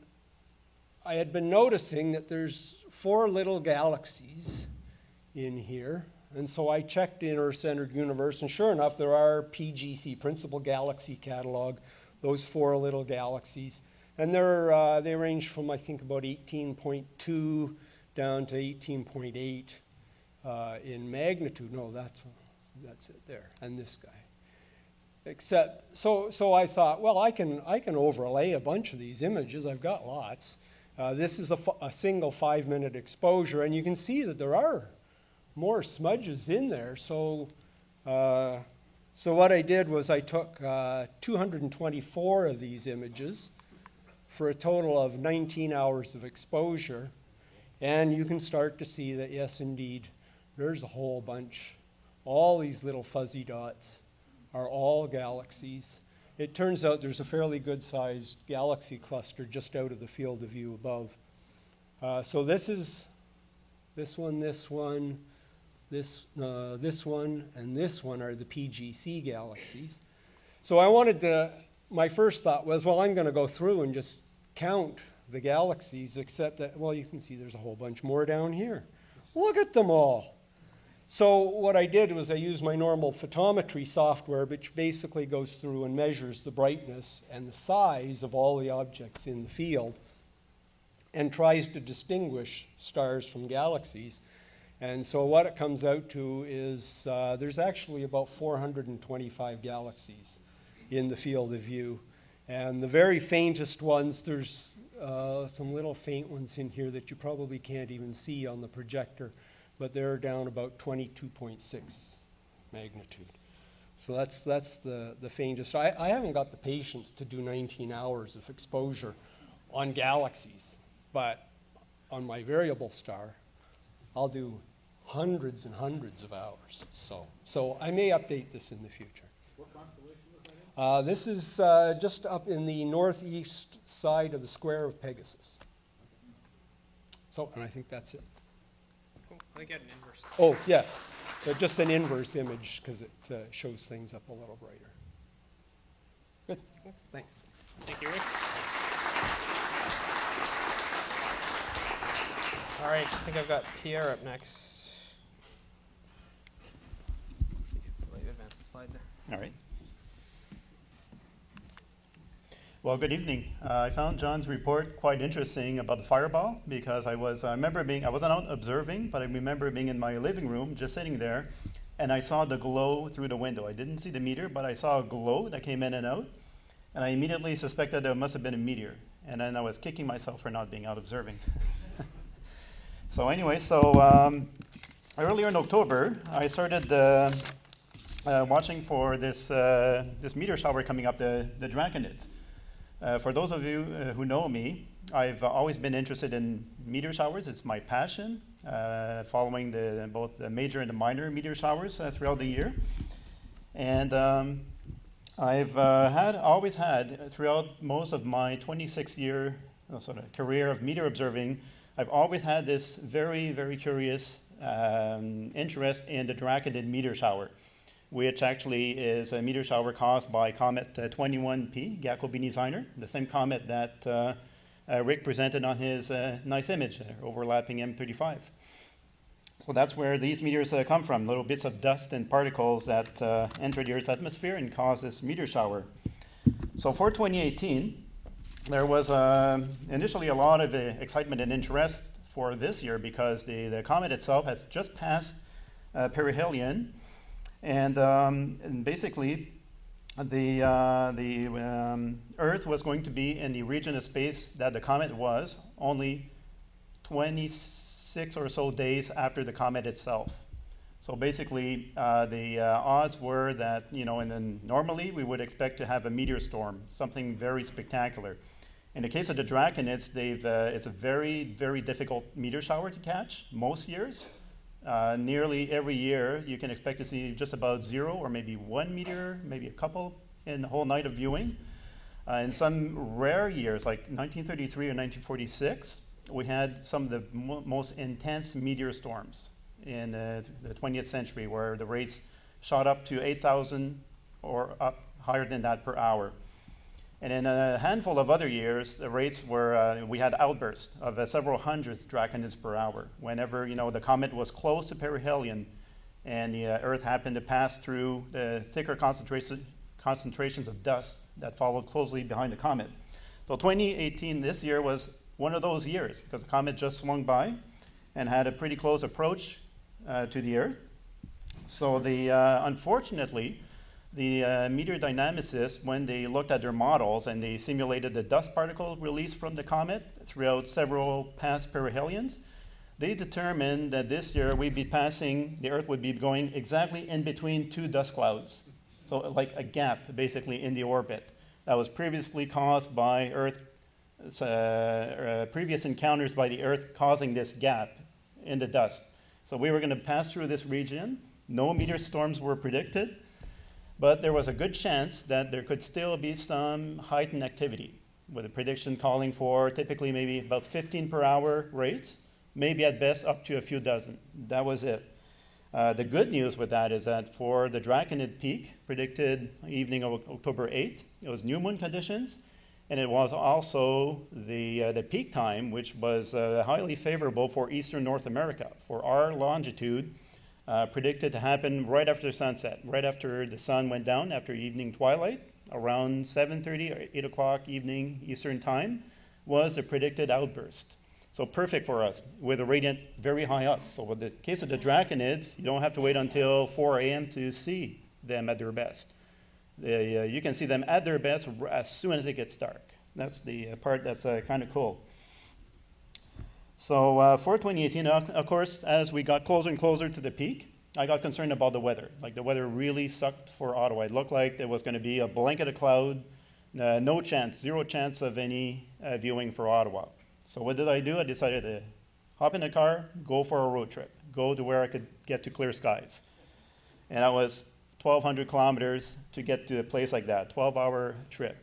I had been noticing that there's 4 little galaxies in here. And so I checked in Earth-Centered Universe, and sure enough, there are PGC, Principal Galaxy Catalog, those 4 little galaxies. And they range from, I think, about 18.2 down to 18.8 in magnitude. No, that's it there, and this guy. Except, so I thought, well, I can overlay a bunch of these images. I've got lots. This is a single 5-minute exposure, and you can see that there are more smudges in there. So what I did was I took 224 of these images for a total of 19 hours of exposure, and you can start to see that, yes, indeed, there's a whole bunch. All these little fuzzy dots are all galaxies. It turns out there's a fairly good-sized galaxy cluster just out of the field of view above. So this is this one, this one, this one, and this one are the PGC galaxies. So I wanted to, my first thought was, well, I'm going to go through and just count the galaxies, except that, well, you can see there's a whole bunch more down here. Look at them all. So what I did was I used my normal photometry software, which basically goes through and measures the brightness and the size of all the objects in the field and tries to distinguish stars from galaxies. And so what it comes out to is there's actually about 425 galaxies in the field of view. And the very faintest ones, there's some little faint ones in here that you probably can't even see on the projector, but they're down about 22.6 magnitude. So that's the faintest. I haven't got the patience to do 19 hours of exposure on galaxies, but on my variable star, I'll do hundreds and hundreds of hours. So I may update this in the future. What constellation was that in? This is just up in the northeast side of the square of Pegasus. So, and I think that's it. Cool. I get an inverse. Oh, yes. Just an inverse image because it shows things up a little brighter. Good. Thanks. Thank you, Rick. All right, I think I've got Pierre up next. Advance the slide there. All right. Well, good evening. I found John's report quite interesting about the fireball because I wasn't out observing, but I remember being in my living room, just sitting there, and I saw the glow through the window. I didn't see the meteor, but I saw a glow that came in and out, and I immediately suspected there must have been a meteor, and then I was kicking myself for not being out observing. So anyway, earlier in October, I started watching for this meteor shower coming up, the Draconids. For those of you who know me, I've always been interested in meteor showers. It's my passion, following both the major and the minor meteor showers throughout the year. And I've always had, throughout most of my 26-year sort of career of meteor observing, I've always had this very, very curious interest in the Draconid meteor shower, which actually is a meteor shower caused by comet 21P, Giacobini-Zinner, the same comet that Rick presented on his nice image, overlapping M35. So that's where these meteors come from, little bits of dust and particles that enter the Earth's atmosphere and cause this meteor shower. So for 2018, there was initially a lot of excitement and interest for this year because the comet itself has just passed perihelion, and basically the Earth was going to be in the region of space that the comet was only 26 or so days after the comet itself. So basically, the odds were that, and then normally we would expect to have a meteor storm, something very spectacular. In the case of the Draconids, it's a very, very difficult meteor shower to catch most years. Nearly every year, you can expect to see just about 0 or maybe 1 meteor, maybe a couple in the whole night of viewing. In some rare years, like 1933 or 1946, we had some of the most intense meteor storms in the 20th century, where the rates shot up to 8,000 or up higher than that per hour. And in a handful of other years, the rates were, we had outbursts of several hundreds Draconids per hour. Whenever, the comet was close to perihelion and the Earth happened to pass through the thicker concentrations of dust that followed closely behind the comet. So 2018, this year, was one of those years because the comet just swung by and had a pretty close approach to the Earth. So unfortunately, the meteor dynamicists, when they looked at their models and they simulated the dust particles released from the comet throughout several past perihelions, they determined that this year the Earth would be going exactly in between two dust clouds. So like a gap, basically, in the orbit that was previously caused by previous encounters by the Earth causing this gap in the dust. So we were going to pass through this region. No meteor storms were predicted, but there was a good chance that there could still be some heightened activity, with a prediction calling for typically maybe about 15 per hour rates, maybe at best up to a few dozen. That was it. The good news with that is that for the Draconid peak, predicted evening of October 8th, it was new moon conditions, and it was also the peak time, which was highly favorable for eastern North America. For our longitude, predicted to happen right after sunset, right after the sun went down, after evening twilight, around 7:30 or 8 o'clock evening Eastern time, was the predicted outburst. So perfect for us, with a radiant very high up. So with the case of the Draconids, you don't have to wait until 4 a.m. to see them at their best. You can see them at their best as soon as it gets dark. That's the part that's kind of cool. So for 2018, of course, as we got closer and closer to the peak, I got concerned about the weather. Like, the weather really sucked for Ottawa. It looked like there was going to be a blanket of cloud, no chance, zero chance of any viewing for Ottawa. So what did I do? I decided to hop in the car, go for a road trip, go to where I could get to clear skies. And that was 1,200 kilometers to get to a place like that, 12-hour trip.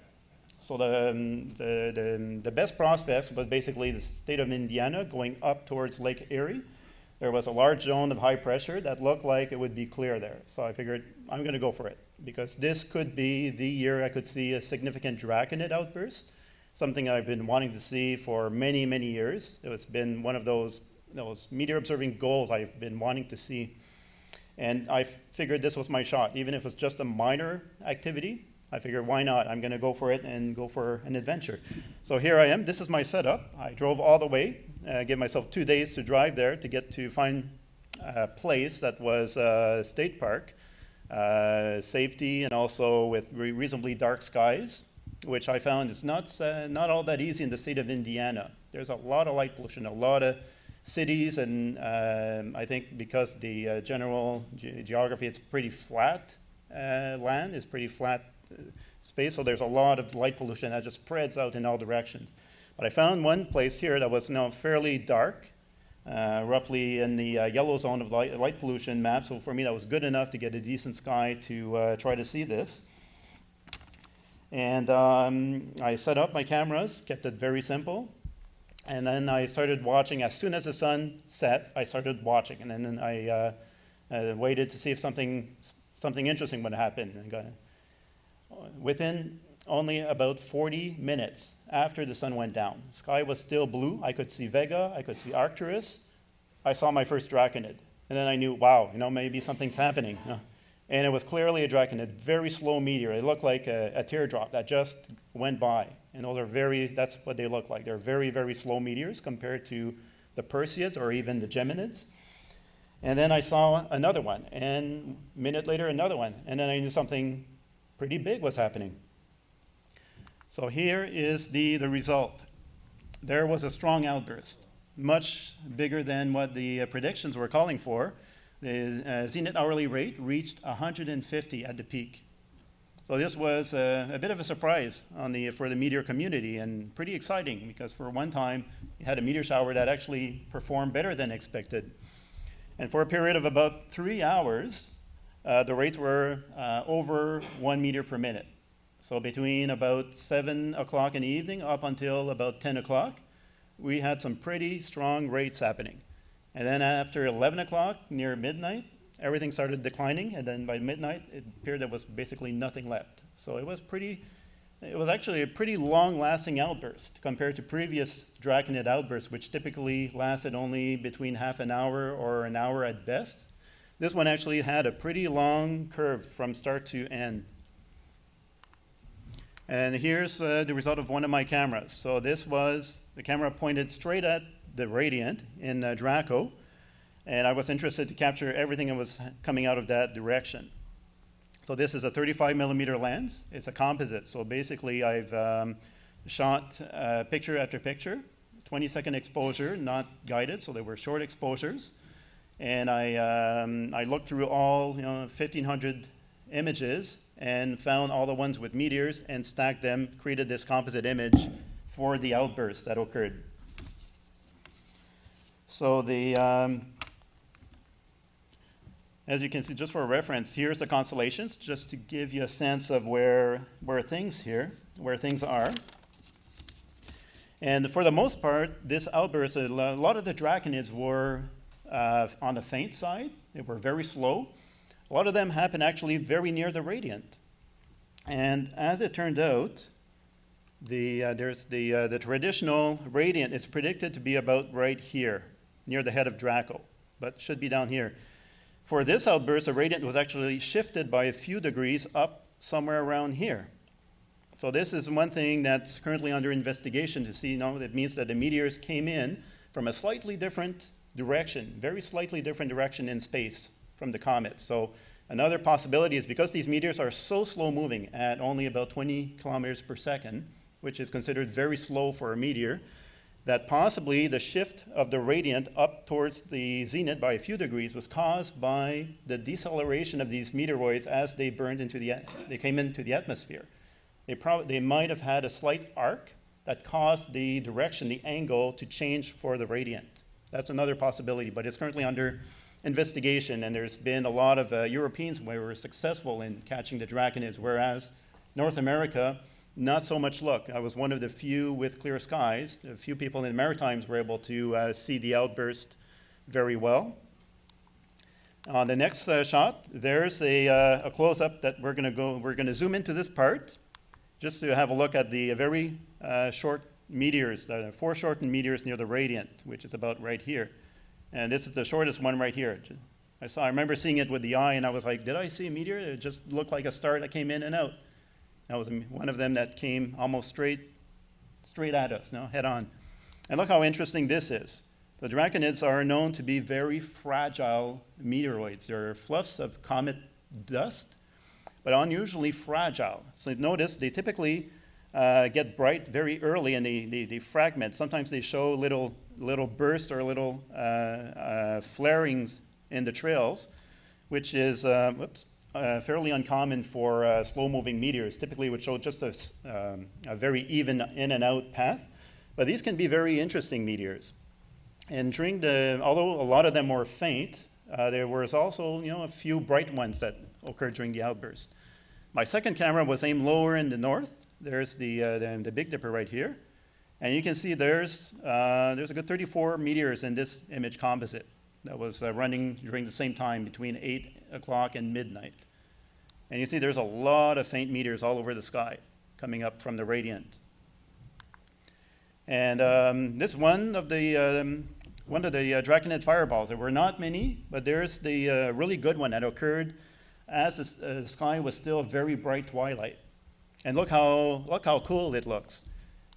So the best prospects was basically the state of Indiana going up towards Lake Erie. There was a large zone of high pressure that looked like it would be clear there. So I figured I'm going to go for it, because this could be the year I could see a significant Draconid outburst, something I've been wanting to see for many, many years. It's been one of those meteor observing goals I've been wanting to see. And I figured this was my shot. Even if it's just a minor activity, I figured, why not? I'm going to go for it and go for an adventure. So here I am. This is my setup. I drove all the way, gave myself 2 days to drive there to get to find a place that was a state park, safety, and also with reasonably dark skies, which I found is not all that easy in the state of Indiana. There's a lot of light pollution, a lot of cities, and I think because the general geography, it's pretty flat land, is pretty flat space, so there's a lot of light pollution that just spreads out in all directions. But I found one place here that was now fairly dark, roughly in the yellow zone of light pollution map, so for me that was good enough to get a decent sky to try to see this. And I set up my cameras, kept it very simple, and then I started watching. As soon as the sun set, I started watching, and then I waited to see if something interesting would happen. Within only about 40 minutes after the sun went down, the sky was still blue. I could see Vega, I could see Arcturus. I saw my first Draconid, and then I knew, wow, maybe something's happening. And it was clearly a Draconid, very slow meteor. It looked like a teardrop that just went by. And that's what they look like. They're very, very slow meteors compared to the Perseids or even the Geminids. And then I saw another one, and a minute later, another one. And then I knew something pretty big was happening. So here is the result. There was a strong outburst, much bigger than what the predictions were calling for. The zenith hourly rate reached 150 at the peak. So this was a bit of a surprise for the meteor community, and pretty exciting, because for one time you had a meteor shower that actually performed better than expected. And for a period of about 3 hours, the rates were over 1 meter per minute. So between about 7 o'clock in the evening up until about 10 o'clock, we had some pretty strong rates happening. And then after 11 o'clock, near midnight, everything started declining, and then by midnight, it appeared there was basically nothing left. So it was actually a pretty long-lasting outburst compared to previous Draconid outbursts, which typically lasted only between half an hour or an hour at best. This one actually had a pretty long curve from start to end. And here's the result of one of my cameras. So this was the camera pointed straight at the radiant in Draco, and I was interested to capture everything that was coming out of that direction. So this is a 35 millimeter lens. It's a composite. So basically I've shot picture after picture, 20-second exposure, not guided, so they were short exposures. And I looked through all 1,500 images and found all the ones with meteors and stacked them, created this composite image for the outburst that occurred. So as you can see, just for a reference, here's the constellations, just to give you a sense of where things are. And for the most part, this outburst, a lot of the draconids were on the faint side. They were very slow. A lot of them happened actually very near the radiant. And as it turned out, there's the traditional radiant is predicted to be about right here, near the head of Draco, but should be down here. For this outburst, the radiant was actually shifted by a few degrees up somewhere around here. So this is one thing that's currently under investigation to see. That means that the meteors came in from a slightly different direction, very slightly different direction in space from the comet. So another possibility is because these meteors are so slow moving at only about 20 kilometers per second, which is considered very slow for a meteor, that possibly the shift of the radiant up towards the zenith by a few degrees was caused by the deceleration of these meteoroids as they they came into the atmosphere. They might have had a slight arc that caused the direction, the angle, to change for the radiant. That's another possibility, but it's currently under investigation, and there's been a lot of Europeans who were successful in catching the draconids, whereas North America, not so much luck. I was one of the few with clear skies. A few people in the Maritimes were able to see the outburst very well. On the next shot, there's a close-up that we're going to zoom into this part just to have a look at the very short meteors, the foreshortened meteors near the radiant, which is about right here. And this is the shortest one right here. I remember seeing it with the eye, and I was like, did I see a meteor? It just looked like a star that came in and out. That was one of them that came almost straight at us, head on. And look how interesting this is. The draconids are known to be very fragile meteoroids. They're fluffs of comet dust, but unusually fragile. So notice they typically get bright very early and they fragment. Sometimes they show little bursts or little flarings in the trails, which is fairly uncommon for slow-moving meteors. Typically would show just a very even in and out path, but these can be very interesting meteors. And although a lot of them were faint, there was also a few bright ones that occurred during the outburst. My second camera was aimed lower in the north. There's the Big Dipper right here, and you can see there's a good 34 meteors in this image composite that was running during the same time between 8 o'clock and midnight. And you see there's a lot of faint meteors all over the sky coming up from the radiant. And this one of the Draconid fireballs. There were not many, but there's the really good one that occurred as the sky was still very bright twilight. And look how cool it looks.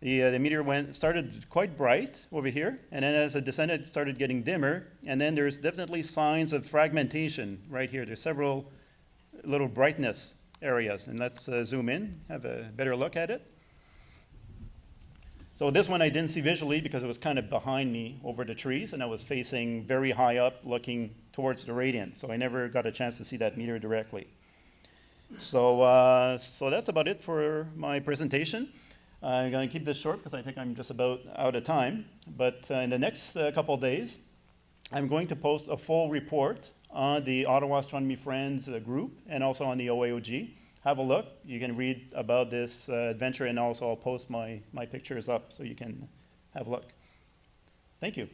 The meteor started quite bright over here, and then as it descended, it started getting dimmer, and then there's definitely signs of fragmentation right here. There's several little brightness areas, and let's zoom in, have a better look at it. So this one I didn't see visually because it was kind of behind me over the trees, and I was facing very high up looking towards the radiant, so I never got a chance to see that meteor directly. So that's about it for my presentation. I'm going to keep this short because I think I'm just about out of time. But in the next couple of days, I'm going to post a full report on the Ottawa Astronomy Friends group and also on the OAOG. Have a look. You can read about this adventure, and also I'll post my pictures up so you can have a look. Thank you.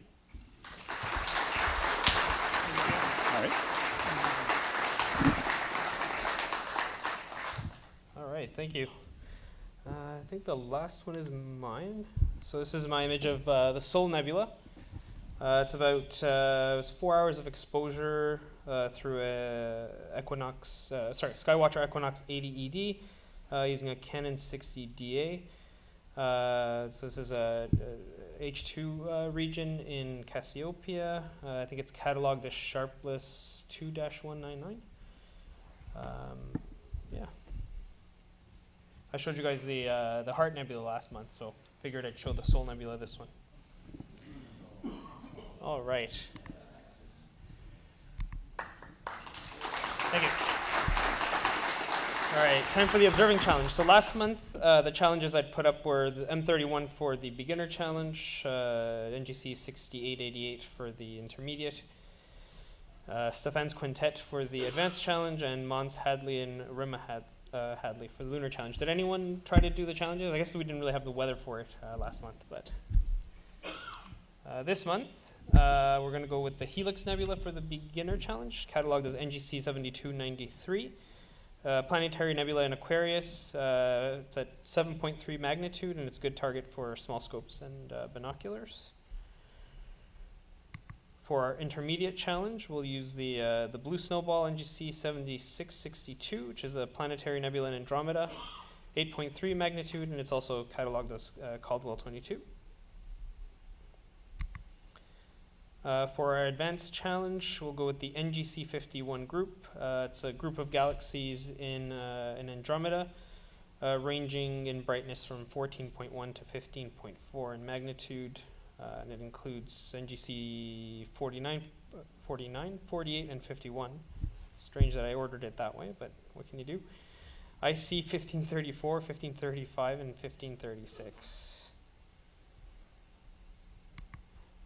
All right. All right, thank you. I think the last one is mine. So this is my image of the Sol Nebula. It's about it was 4 hours of exposure through a Skywatcher Equinox 80 ED using a Canon 60DA. So this is a H2 region in Cassiopeia. I think it's cataloged as Sharpless 2-199. I showed you guys the Heart Nebula last month, so figured I'd show the Soul Nebula this one. All right. Thank you. All right, time for the observing challenge. So last month, the challenges I'd put up were the M31 for the beginner challenge, NGC 6888 for the intermediate, Stefan's Quintet for the advanced challenge, and Mons Hadley and Rima Hadley for the lunar challenge. Did anyone try to do the challenges? I guess we didn't really have the weather for it last month, but this month we're going to go with the Helix Nebula for the beginner challenge, cataloged as NGC 7293. Planetary nebula in Aquarius. It's at 7.3 magnitude, and it's a good target for small scopes and binoculars. For our intermediate challenge, we'll use the Blue Snowball NGC 7662, which is a planetary nebula in Andromeda, 8.3 magnitude, and it's also cataloged as Caldwell 22. For our advanced challenge, we'll go with the NGC 51 group. It's a group of galaxies in Andromeda, ranging in brightness from 14.1 to 15.4 in magnitude. And it includes NGC 49, 48, and 51. Strange that I ordered it that way, but what can you do? IC 1534, 1535, and 1536.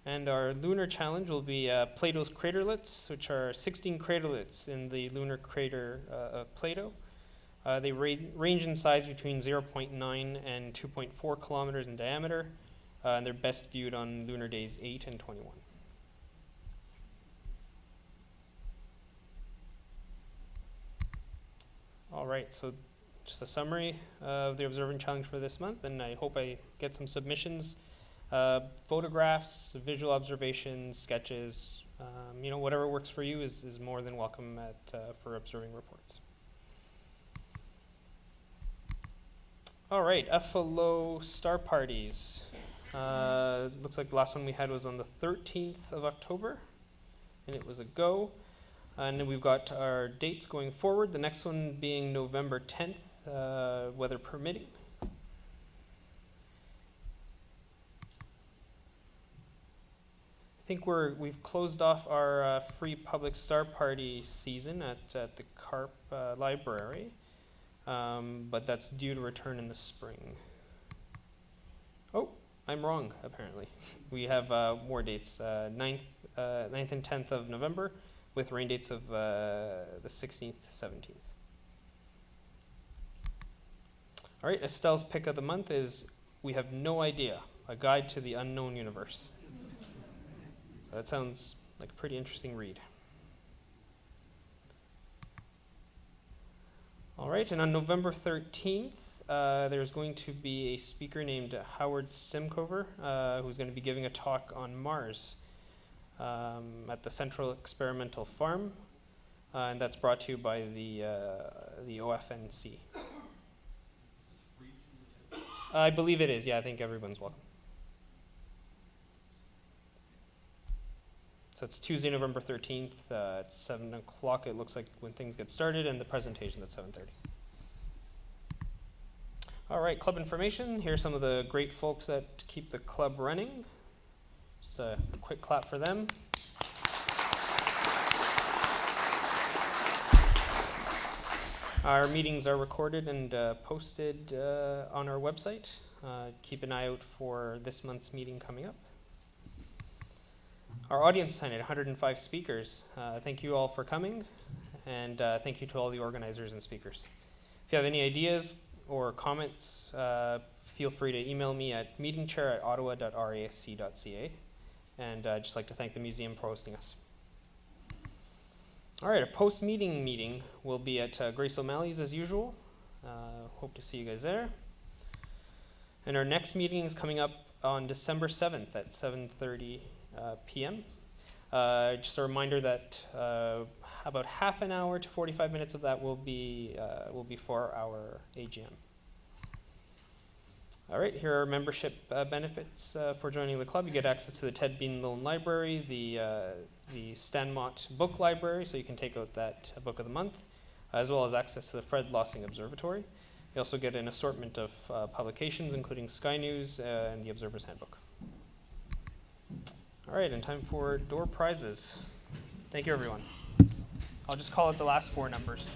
And our lunar challenge will be Plato's craterlets, which are 16 craterlets in the lunar crater of Plato. They range in size between 0.9 and 2.4 kilometers in diameter, and they're best viewed on lunar days 8 and 21. All right, so just a summary of the observing challenge for this month, and I hope I get some submissions. Photographs, visual observations, sketches, whatever works for you is more than welcome for observing reports. All right, FLO star parties. Looks like the last one we had was on the 13th of October, and it was a go. And then we've got our dates going forward, the next one being November 10th, weather permitting. I think we've closed off our free public star party season at the CARP library, but that's due to return in the spring. Oh, I'm wrong, apparently. We have more dates, 9th and 10th of November, with rain dates of the 16th, 17th. All right, Estelle's pick of the month is We Have No Idea, A Guide to the Unknown Universe. That sounds like a pretty interesting read. All right, and on November 13th, there's going to be a speaker named Howard Simcover, who's going to be giving a talk on Mars at the Central Experimental Farm, and that's brought to you by the OFNC. I believe it is, yeah, I think everyone's welcome. So it's Tuesday, November 13th, at 7 o'clock, it looks like, when things get started, and the presentation at 7:30. All right, club information. Here's some of the great folks that keep the club running. Just a quick clap for them. Our meetings are recorded and posted on our website. Keep an eye out for this month's meeting coming up. Our audience tonight, 105 speakers. Thank you all for coming, and thank you to all the organizers and speakers. If you have any ideas or comments, feel free to email me at meetingchair@ottawa.rasc.ca, and I'd just like to thank the museum for hosting us. All right, a post-meeting meeting will be at Grace O'Malley's as usual. Hope to see you guys there. And our next meeting is coming up on December 7th at 7:30 p.m. Just a reminder that about half an hour to 45 minutes of that will be for our AGM. All right, here are membership benefits for joining the club. You get access to the Ted Bean Loan Library, the Stan Mott Book Library, so you can take out that book of the month, as well as access to the Fred Lossing Observatory. You also get an assortment of publications, including Sky News and the Observer's Handbook. All right, and time for door prizes. Thank you, everyone. I'll just call out the last four numbers.